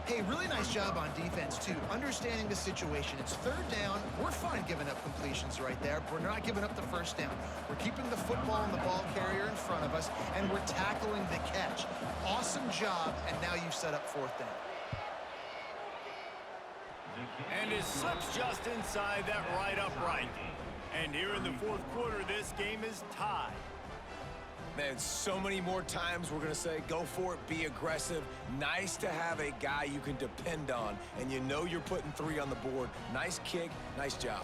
S2: Hey, really nice job on defense, too. Understanding the situation. It's third down. We're fine giving up completions right there. We're not giving up the first down. We're keeping the football and the ball carrier in front of us, and we're tackling the catch. Awesome job, and now you've set up fourth down.
S1: And it slips just inside that right upright. And here in the fourth quarter, this game is tied.
S3: Man, so many more times we're going to say, go for it, be aggressive. Nice to have a guy you can depend on, and you know you're putting 3 on the board. Nice kick, nice job.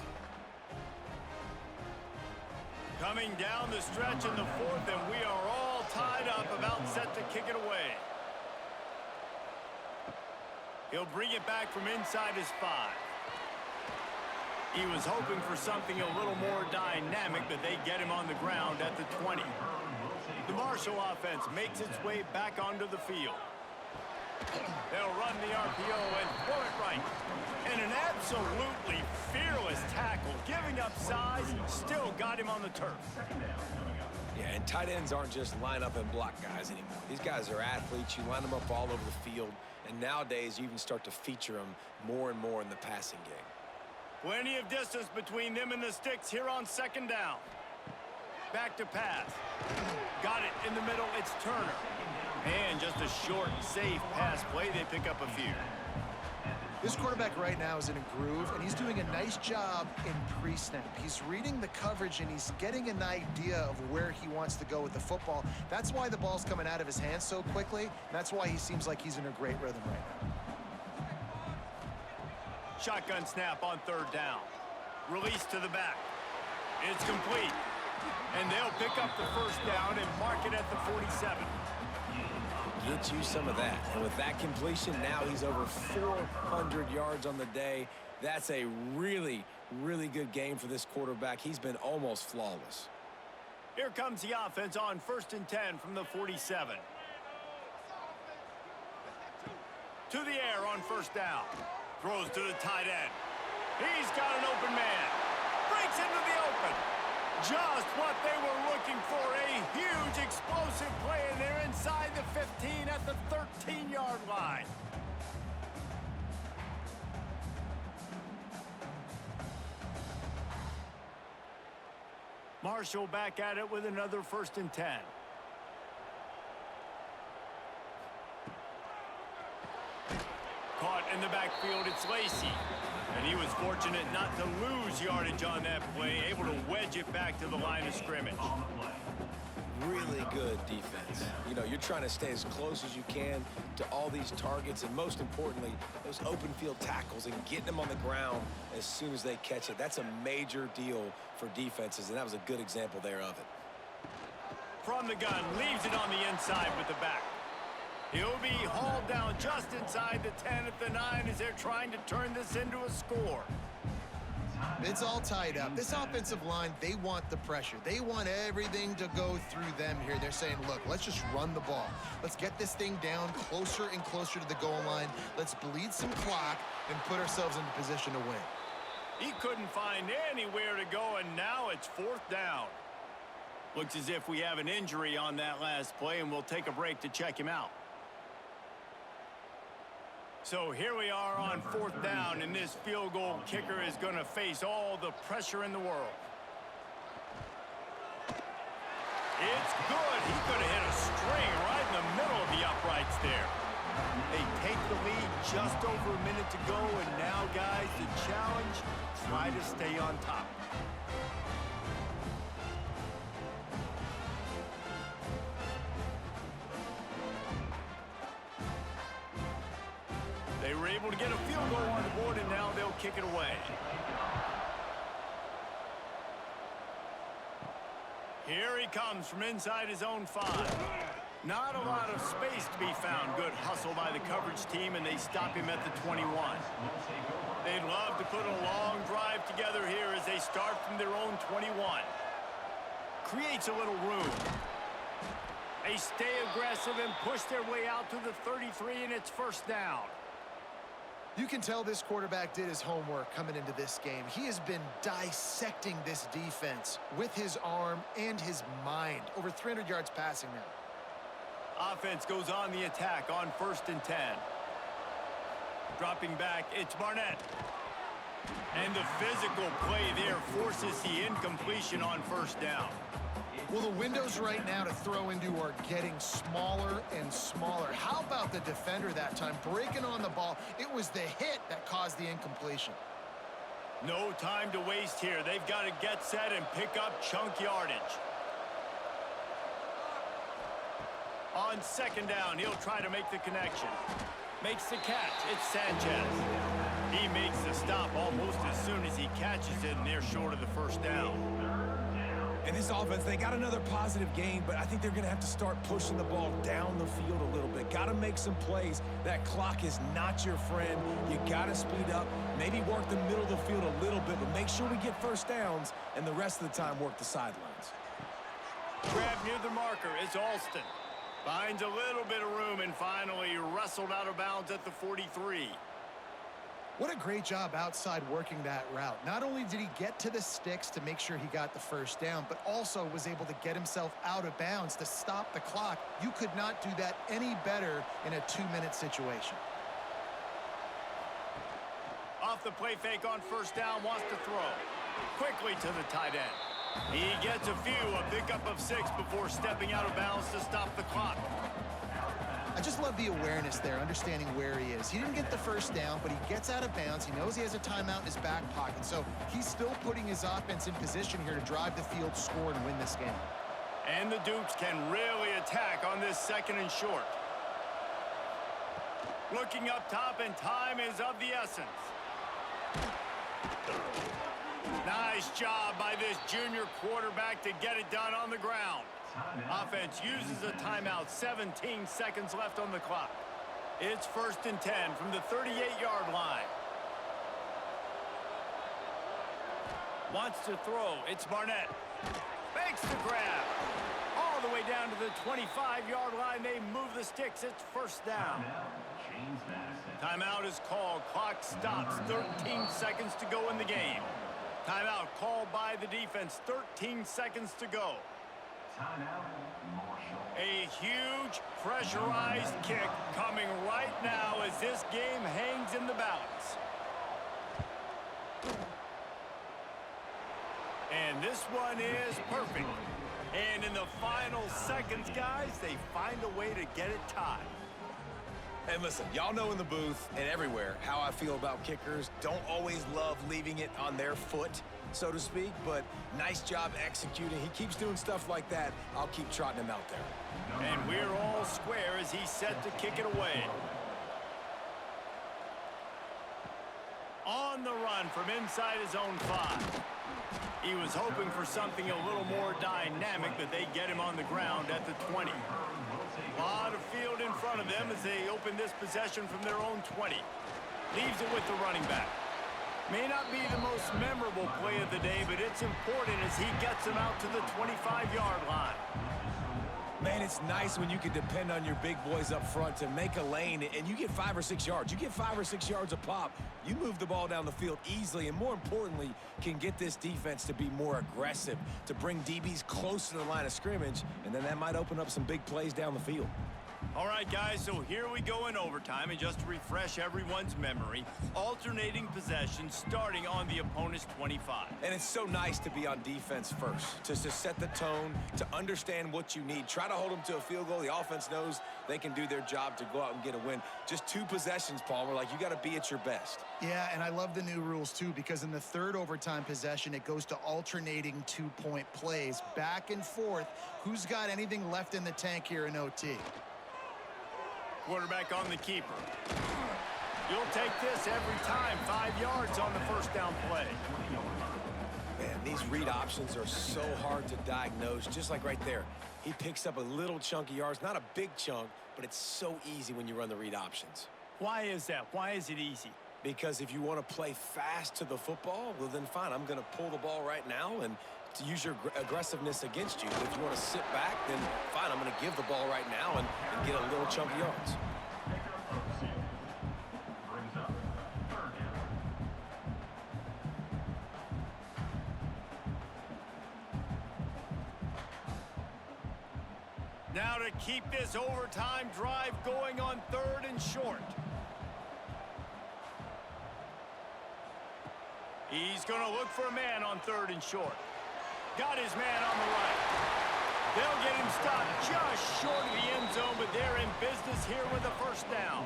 S1: Coming down the stretch in the fourth, and we are all tied up, about set to kick it away. He'll bring it back from inside his 5. He was hoping for something a little more dynamic, but they get him on the ground at the 20. The Marshall offense makes its way back onto the field. They'll run the RPO and throw it right. And an absolutely fearless tackle, giving up size, still got him on the turf.
S3: Yeah, and tight ends aren't just line up and block guys anymore. These guys are athletes. You line them up all over the field. And nowadays, you even start to feature them more and more in the passing game.
S1: Plenty of distance between them and the sticks here on second down. Back to pass. Got it in the middle. It's Turner. And just a short, safe pass play. They pick up a few.
S2: This quarterback right now is in a groove, and he's doing a nice job in pre-snap. He's reading the coverage, and he's getting an idea of where he wants to go with the football. That's why the ball's coming out of his hands so quickly, and that's why he seems like he's in a great rhythm right now.
S1: Shotgun snap on third down. Release to the back. It's complete. And they'll pick up the first down and mark it at the 47.
S3: Get you some of that. And with that completion, now he's over 400 yards on the day. That's a really, really good game for this quarterback. He's been almost flawless.
S1: Here comes the offense on 1st and 10 from the 47. To the air on first down. Throws to the tight end. He's got an open man. Breaks into the open. Just what they were looking for, a huge explosive play, and they're inside the 15 at the 13-yard line. Marshall back at it with another 1st and 10. Caught in the backfield, it's Lacey. And he was fortunate not to lose yardage on that play, able to wedge it back to the line of scrimmage.
S3: Really good defense. You know, you're trying to stay as close as you can to all these targets, and most importantly, those open field tackles and getting them on the ground as soon as they catch it. That's a major deal for defenses, and that was a good example there of it.
S1: From the gun, leaves it on the inside with the back. He'll be hauled down just inside the 10 at the 9 as they're trying to turn this into a score.
S2: It's all tied up. This offensive line, they want the pressure. They want everything to go through them here. They're saying, look, let's just run the ball. Let's get this thing down closer and closer to the goal line. Let's bleed some clock and put ourselves into position to win.
S1: He couldn't find anywhere to go, and now it's 4th down. Looks as if we have an injury on that last play, and we'll take a break to check him out. So here we are on 4th down, and this field goal kicker is going to face all the pressure in the world. It's good. He could have hit a string right in the middle of the uprights there. They take the lead just over a minute to go, and now, guys, the challenge, try to stay on top. They were able to get a field goal on the board, and now they'll kick it away. Here he comes from inside his own 5. Not a lot of space to be found. Good hustle by the coverage team, and they stop him at the 21. They'd love to put a long drive together here as they start from their own 21. Creates a little room. They stay aggressive and push their way out to the 33, and it's 1st down.
S2: You can tell this quarterback did his homework coming into this game. He has been dissecting this defense with his arm and his mind. Over 300 yards passing now.
S1: Offense goes on the attack on 1st and 10. Dropping back, it's Barnett. And the physical play there forces the incompletion on 1st down.
S2: Well, the windows right now to throw into are getting smaller and smaller. How about the defender that time breaking on the ball? It was the hit that caused the incompletion.
S1: No time to waste here. They've got to get set and pick up chunk yardage. On 2nd down, he'll try to make the connection. Makes the catch. It's Sanchez. He makes the stop almost as soon as he catches it, and they're short of the 1st down.
S3: And this offense, they got another positive game, but I think they're going to have to start pushing the ball down the field a little bit. Got to make some plays. That clock is not your friend. You got to speed up, maybe work the middle of the field a little bit, but make sure we get 1st downs, and the rest of the time work the sidelines.
S1: Grab near the marker. It's Alston. Finds a little bit of room and finally wrestled out of bounds at the 43.
S2: What a great job outside working that route. Not only did he get to the sticks to make sure he got the 1st down, but also was able to get himself out of bounds to stop the clock. You could not do that any better in a 2-minute situation.
S1: Off the play fake on 1st down, wants to throw. Quickly to the tight end. He gets a pickup of 6 before stepping out of bounds to stop the clock.
S2: I just love the awareness there, understanding where he is. He didn't get the 1st down, but he gets out of bounds. He knows he has a timeout in his back pocket, so he's still putting his offense in position here to drive the field, score, and win this game.
S1: And the Dukes can really attack on this 2nd and short. Looking up top, and time is of the essence. Nice job by this junior quarterback to get it done on the ground. Offense uses a timeout, 17 seconds left on the clock. It's 1st and 10 from the 38-yard line. Wants to throw, it's Barnett. Makes the grab. All the way down to the 25-yard line, they move the sticks, it's 1st down. Timeout is called, clock stops, 13 seconds to go in the game. Timeout called by the defense, 13 seconds to go. A huge pressurized kick coming right now as this game hangs in the balance. And this one is perfect. And in the final seconds, guys, they find a way to get it tied.
S3: And listen, y'all know in the booth and everywhere how I feel about kickers. Don't always love leaving it on their foot, so to speak, but nice job executing. He keeps doing stuff like that. I'll keep trotting him out there.
S1: And we're all square as he's set to kick it away. On the run from inside his own 5. He was hoping for something a little more dynamic, but they get him on the ground at the 20. A lot of field in front of them as they open this possession from their own 20. Leaves it with the running back. May not be the most memorable play of the day, but it's important as he gets them out to the 25-yard line.
S3: Man, it's nice when you can depend on your big boys up front to make a lane, and you get 5 or 6 yards. You get 5 or 6 yards a pop. You move the ball down the field easily, and more importantly, can get this defense to be more aggressive, to bring DBs close to the line of scrimmage, and then that might open up some big plays down the field.
S1: All right, guys, so here we go in overtime, and just to refresh everyone's memory, alternating possessions starting on the opponent's 25.
S3: And it's so nice to be on defense first, to set the tone, to understand what you need. Try to hold them to a field goal. The offense knows they can do their job to go out and get a win. Just 2 possessions, Palmer, like you got to be at your best.
S2: Yeah, and I love the new rules, too, because in the third overtime possession, it goes to alternating 2-point plays, back and forth. Who's got anything left in the tank here in OT?
S1: Quarterback on the keeper. You'll take this every time. 5 yards on the first down play.
S3: Man, these read options are so hard to diagnose, just like right there. He picks up a little chunk of yards, not a big chunk, but it's so easy when you run the read options.
S1: Why is that? Why is it easy?
S3: Because if you want to play fast to the football, well, then fine, I'm going to pull the ball right now and to use your aggressiveness against you. But if you want to sit back, then fine, I'm going to give the ball right now and get a little chunk of yards.
S6: Brings up 3rd down.
S1: Now to keep this overtime drive going on 3rd and short. He's going to look for a man on 3rd and short. Got his man on the right. They'll get him stopped just short of the end zone, but they're in business here with a first down.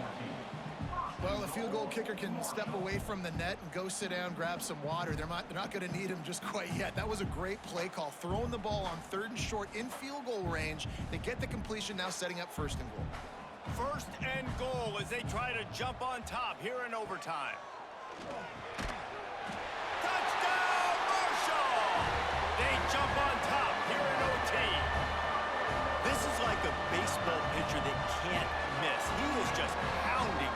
S2: Well, the field goal kicker can step away from the net and go sit down, grab some water. They're not going to need him just quite yet. That was a great play call. Throwing the ball on 3rd and short in field goal range. They get the completion, now setting up 1st and goal.
S1: 1st and goal as they try to jump on top here in overtime. Touchdown, Marshall! They jump on top here in OT. This is like a baseball pitcher that can't miss. He is just pounding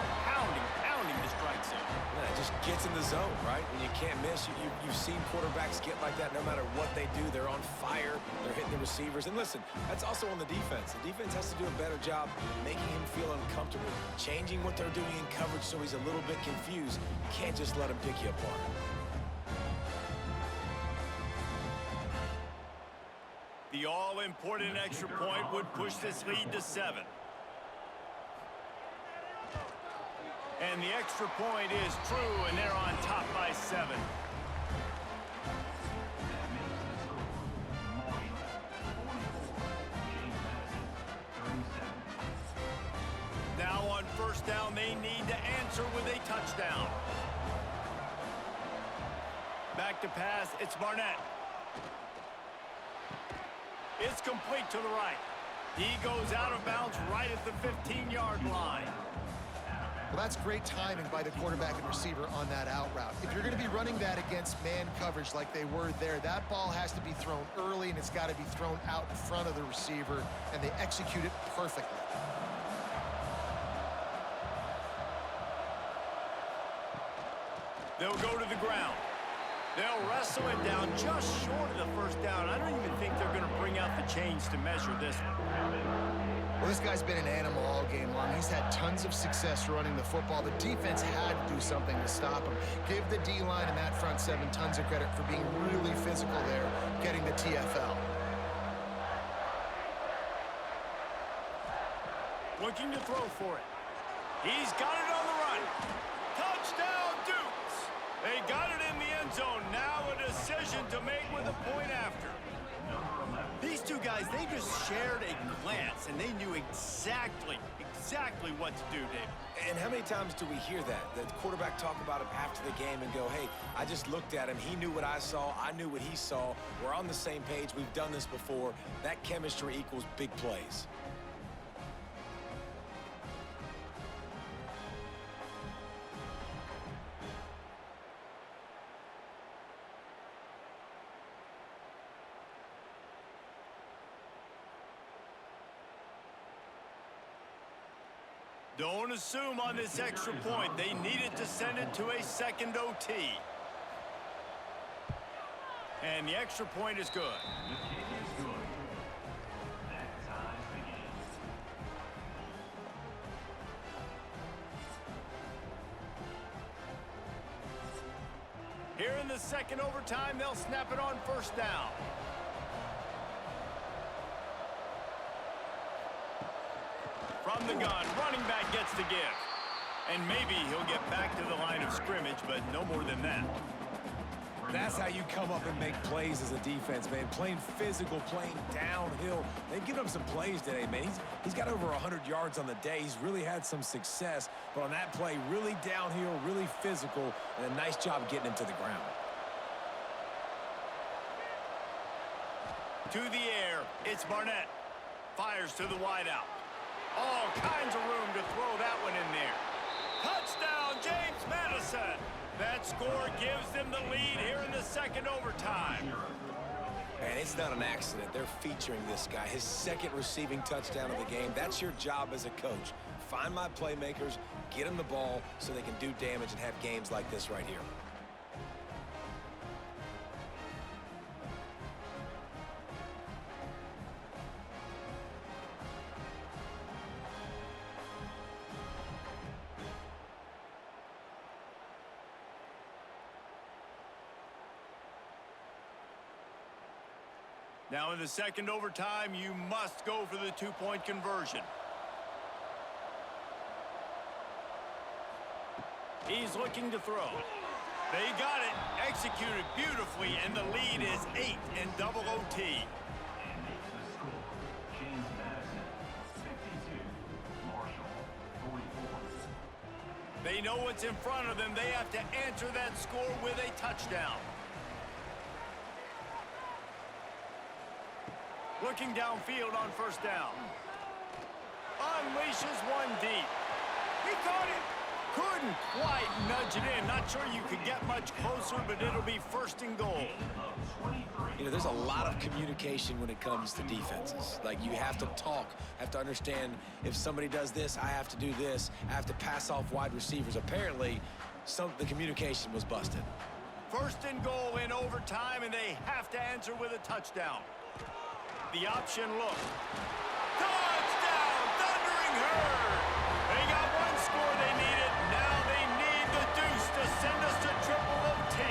S1: the strike zone.
S3: Yeah, it just gets in the zone, right? When you can't miss, you've seen quarterbacks get like that no matter what they do. They're on fire. They're hitting the receivers. And listen, that's also on the defense. The defense has to do a better job making him feel uncomfortable, changing what they're doing in coverage so he's a little bit confused. You can't just let him pick you apart.
S1: The all-important extra point would push this lead to 7. And the extra point is true, and they're on top by 7. Now on first down, they need to answer with a touchdown. Back to pass, it's Barnett. It's complete to the right. He goes out of bounds right at the 15-yard line.
S2: Well, that's great timing by the quarterback and receiver on that out route. If you're going to be running that against man coverage like they were there, that ball has to be thrown early, and it's got to be thrown out in front of the receiver, and they execute it perfectly.
S1: They'll go to the ground. They'll wrestle it down just short of the first down. I don't even think they're going to bring out the chains to measure this one.
S2: Well, this guy's been an animal all game long. He's had tons of success running the football. The defense had to do something to stop him. Give the D-line and that front 7 tons of credit for being really physical there, getting the TFL.
S1: Looking to throw for it. He's got it on the run. Touchdown, Dukes. They got it in the end zone. Now a decision decision to make with a point after. These two guys, they just shared a glance, and they knew exactly what to do, Dave.
S3: And how many times do we hear that? The quarterback talk about him after the game and go, hey, I just looked at him. He knew what I saw. I knew what he saw. We're on the same page. We've done this before. That chemistry equals big plays.
S1: Don't assume on this extra point. They needed to send it to a second OT. And the extra point is good.
S6: The kick is good. That ties the game.
S1: Here in the second overtime, they'll snap it on first down. From the gun, running back gets the give. And maybe he'll get back to the line of scrimmage, but no more than that.
S3: That's how you come up and make plays as a defense, man. Playing physical, playing downhill. They've given up some plays today, man. He's got over 100 yards on the day. He's really had some success. But on that play, really downhill, really physical, and a nice job getting him to the ground.
S1: To the air, it's Barnett. Fires to the wideout. All kinds of room to throw that one in there. Touchdown, James Madison. That score gives them the lead here in the second overtime.
S3: And it's not an accident. They're featuring this guy. His second receiving touchdown of the game. That's your job as a coach. Find my playmakers, get them the ball so they can do damage and have games like this right here.
S1: Now in the second overtime, you must go for the two-point conversion. He's looking to throw. They got it, executed beautifully, and the lead is 8 in double OT.
S6: And makes the score. James Madison, 52. Marshall, 44.
S1: They know what's in front of them. They have to answer that score with a touchdown. Looking downfield on first down. Unleashes one deep. He caught it. Couldn't quite nudge it in. Not sure you could get much closer, but it'll be first and goal.
S3: You know, there's a lot of communication when it comes to defenses. Like, you have to talk, have to understand if somebody does this, I have to do this. I have to pass off wide receivers. Apparently, the communication was busted.
S1: First and goal in overtime, and they have to answer with a touchdown. The option look. Touchdown! Thundering Herd! They got one score they needed. Now they need the Deuce to send us to triple OT.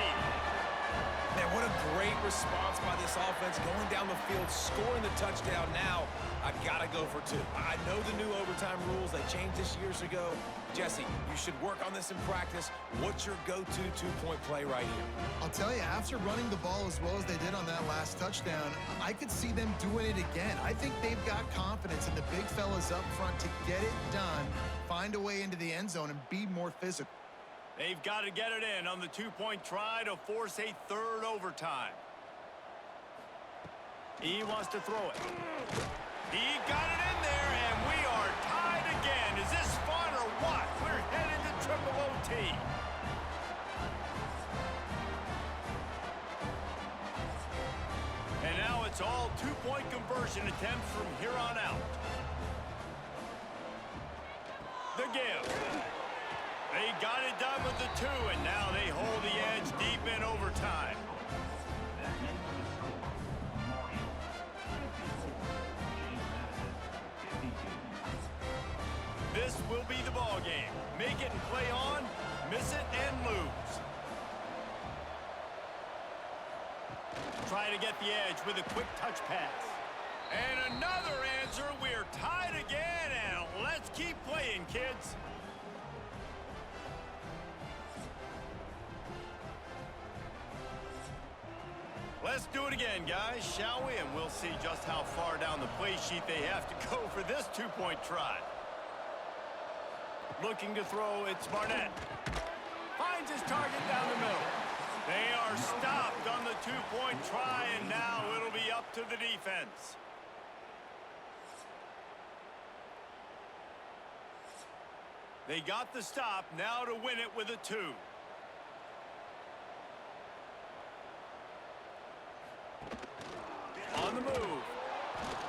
S3: Man, what a great response by this offense. Going down the field, scoring the touchdown. Now, I gotta go for two. I know the new overtime rules. They changed this years ago. Jesse, you should work on this in practice. What's your go-to two-point play right here?
S2: I'll tell you, after running the ball as well as they did on that last touchdown, I could see them doing it again. I think they've got confidence in the big fellas up front to get it done, find a way into the end zone, and be more physical.
S1: They've got to get it in on the two-point try to force a third overtime. He wants to throw it. He got it in there, and we are tied again. Is this fun or what? We're headed to triple OT. And now it's all two-point conversion attempts from here on out. The give. They got it done with the two, and now they hold the edge deep in overtime.
S6: That makes the score. Marshall, 54. James Madison, 52.
S1: This will be the ball game. Make it and play on, miss it and lose. Try to get the edge with a quick touch pass. And another answer. We're tied again, and let's keep playing, kids. Let's do it again, guys, shall we? And we'll see just how far down the play sheet they have to go for this two-point try. Looking to throw, it's Barnett. Finds his target down the middle. They are stopped on the two-point try, and now it'll be up to the defense. They got the stop, now to win it with a 2. On the move.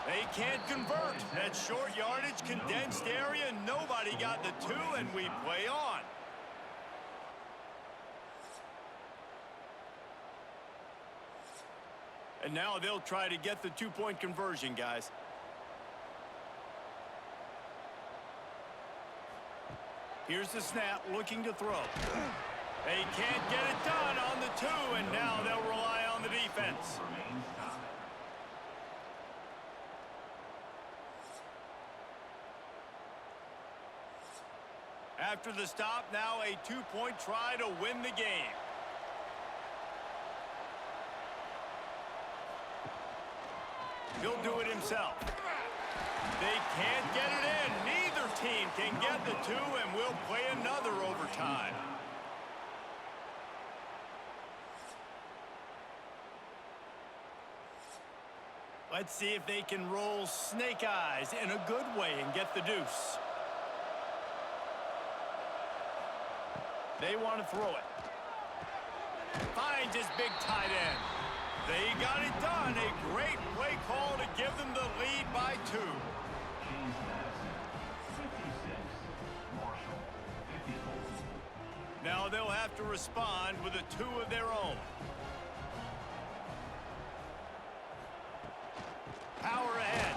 S1: They can't convert. That short yardage, condensed area, nobody got the 2, and we play on. And now they'll try to get the 2-point conversion, guys. Here's the snap, looking to throw. They can't get it done on the 2, and now they'll rely on the defense. After the stop, now a 2-point try to win the game. He'll do it himself. They can't get it in. Neither team can get the 2, and we'll play another overtime. Let's see if they can roll snake eyes in a good way and get the deuce. They want to throw it. Finds his big tight end. They got it done. A great play call to give them the lead by 2. Now they'll have to respond with a 2 of their own. Power ahead.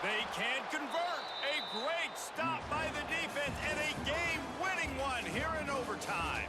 S1: They can't convert. A great stop by the defense and a game-winning one here in overtime.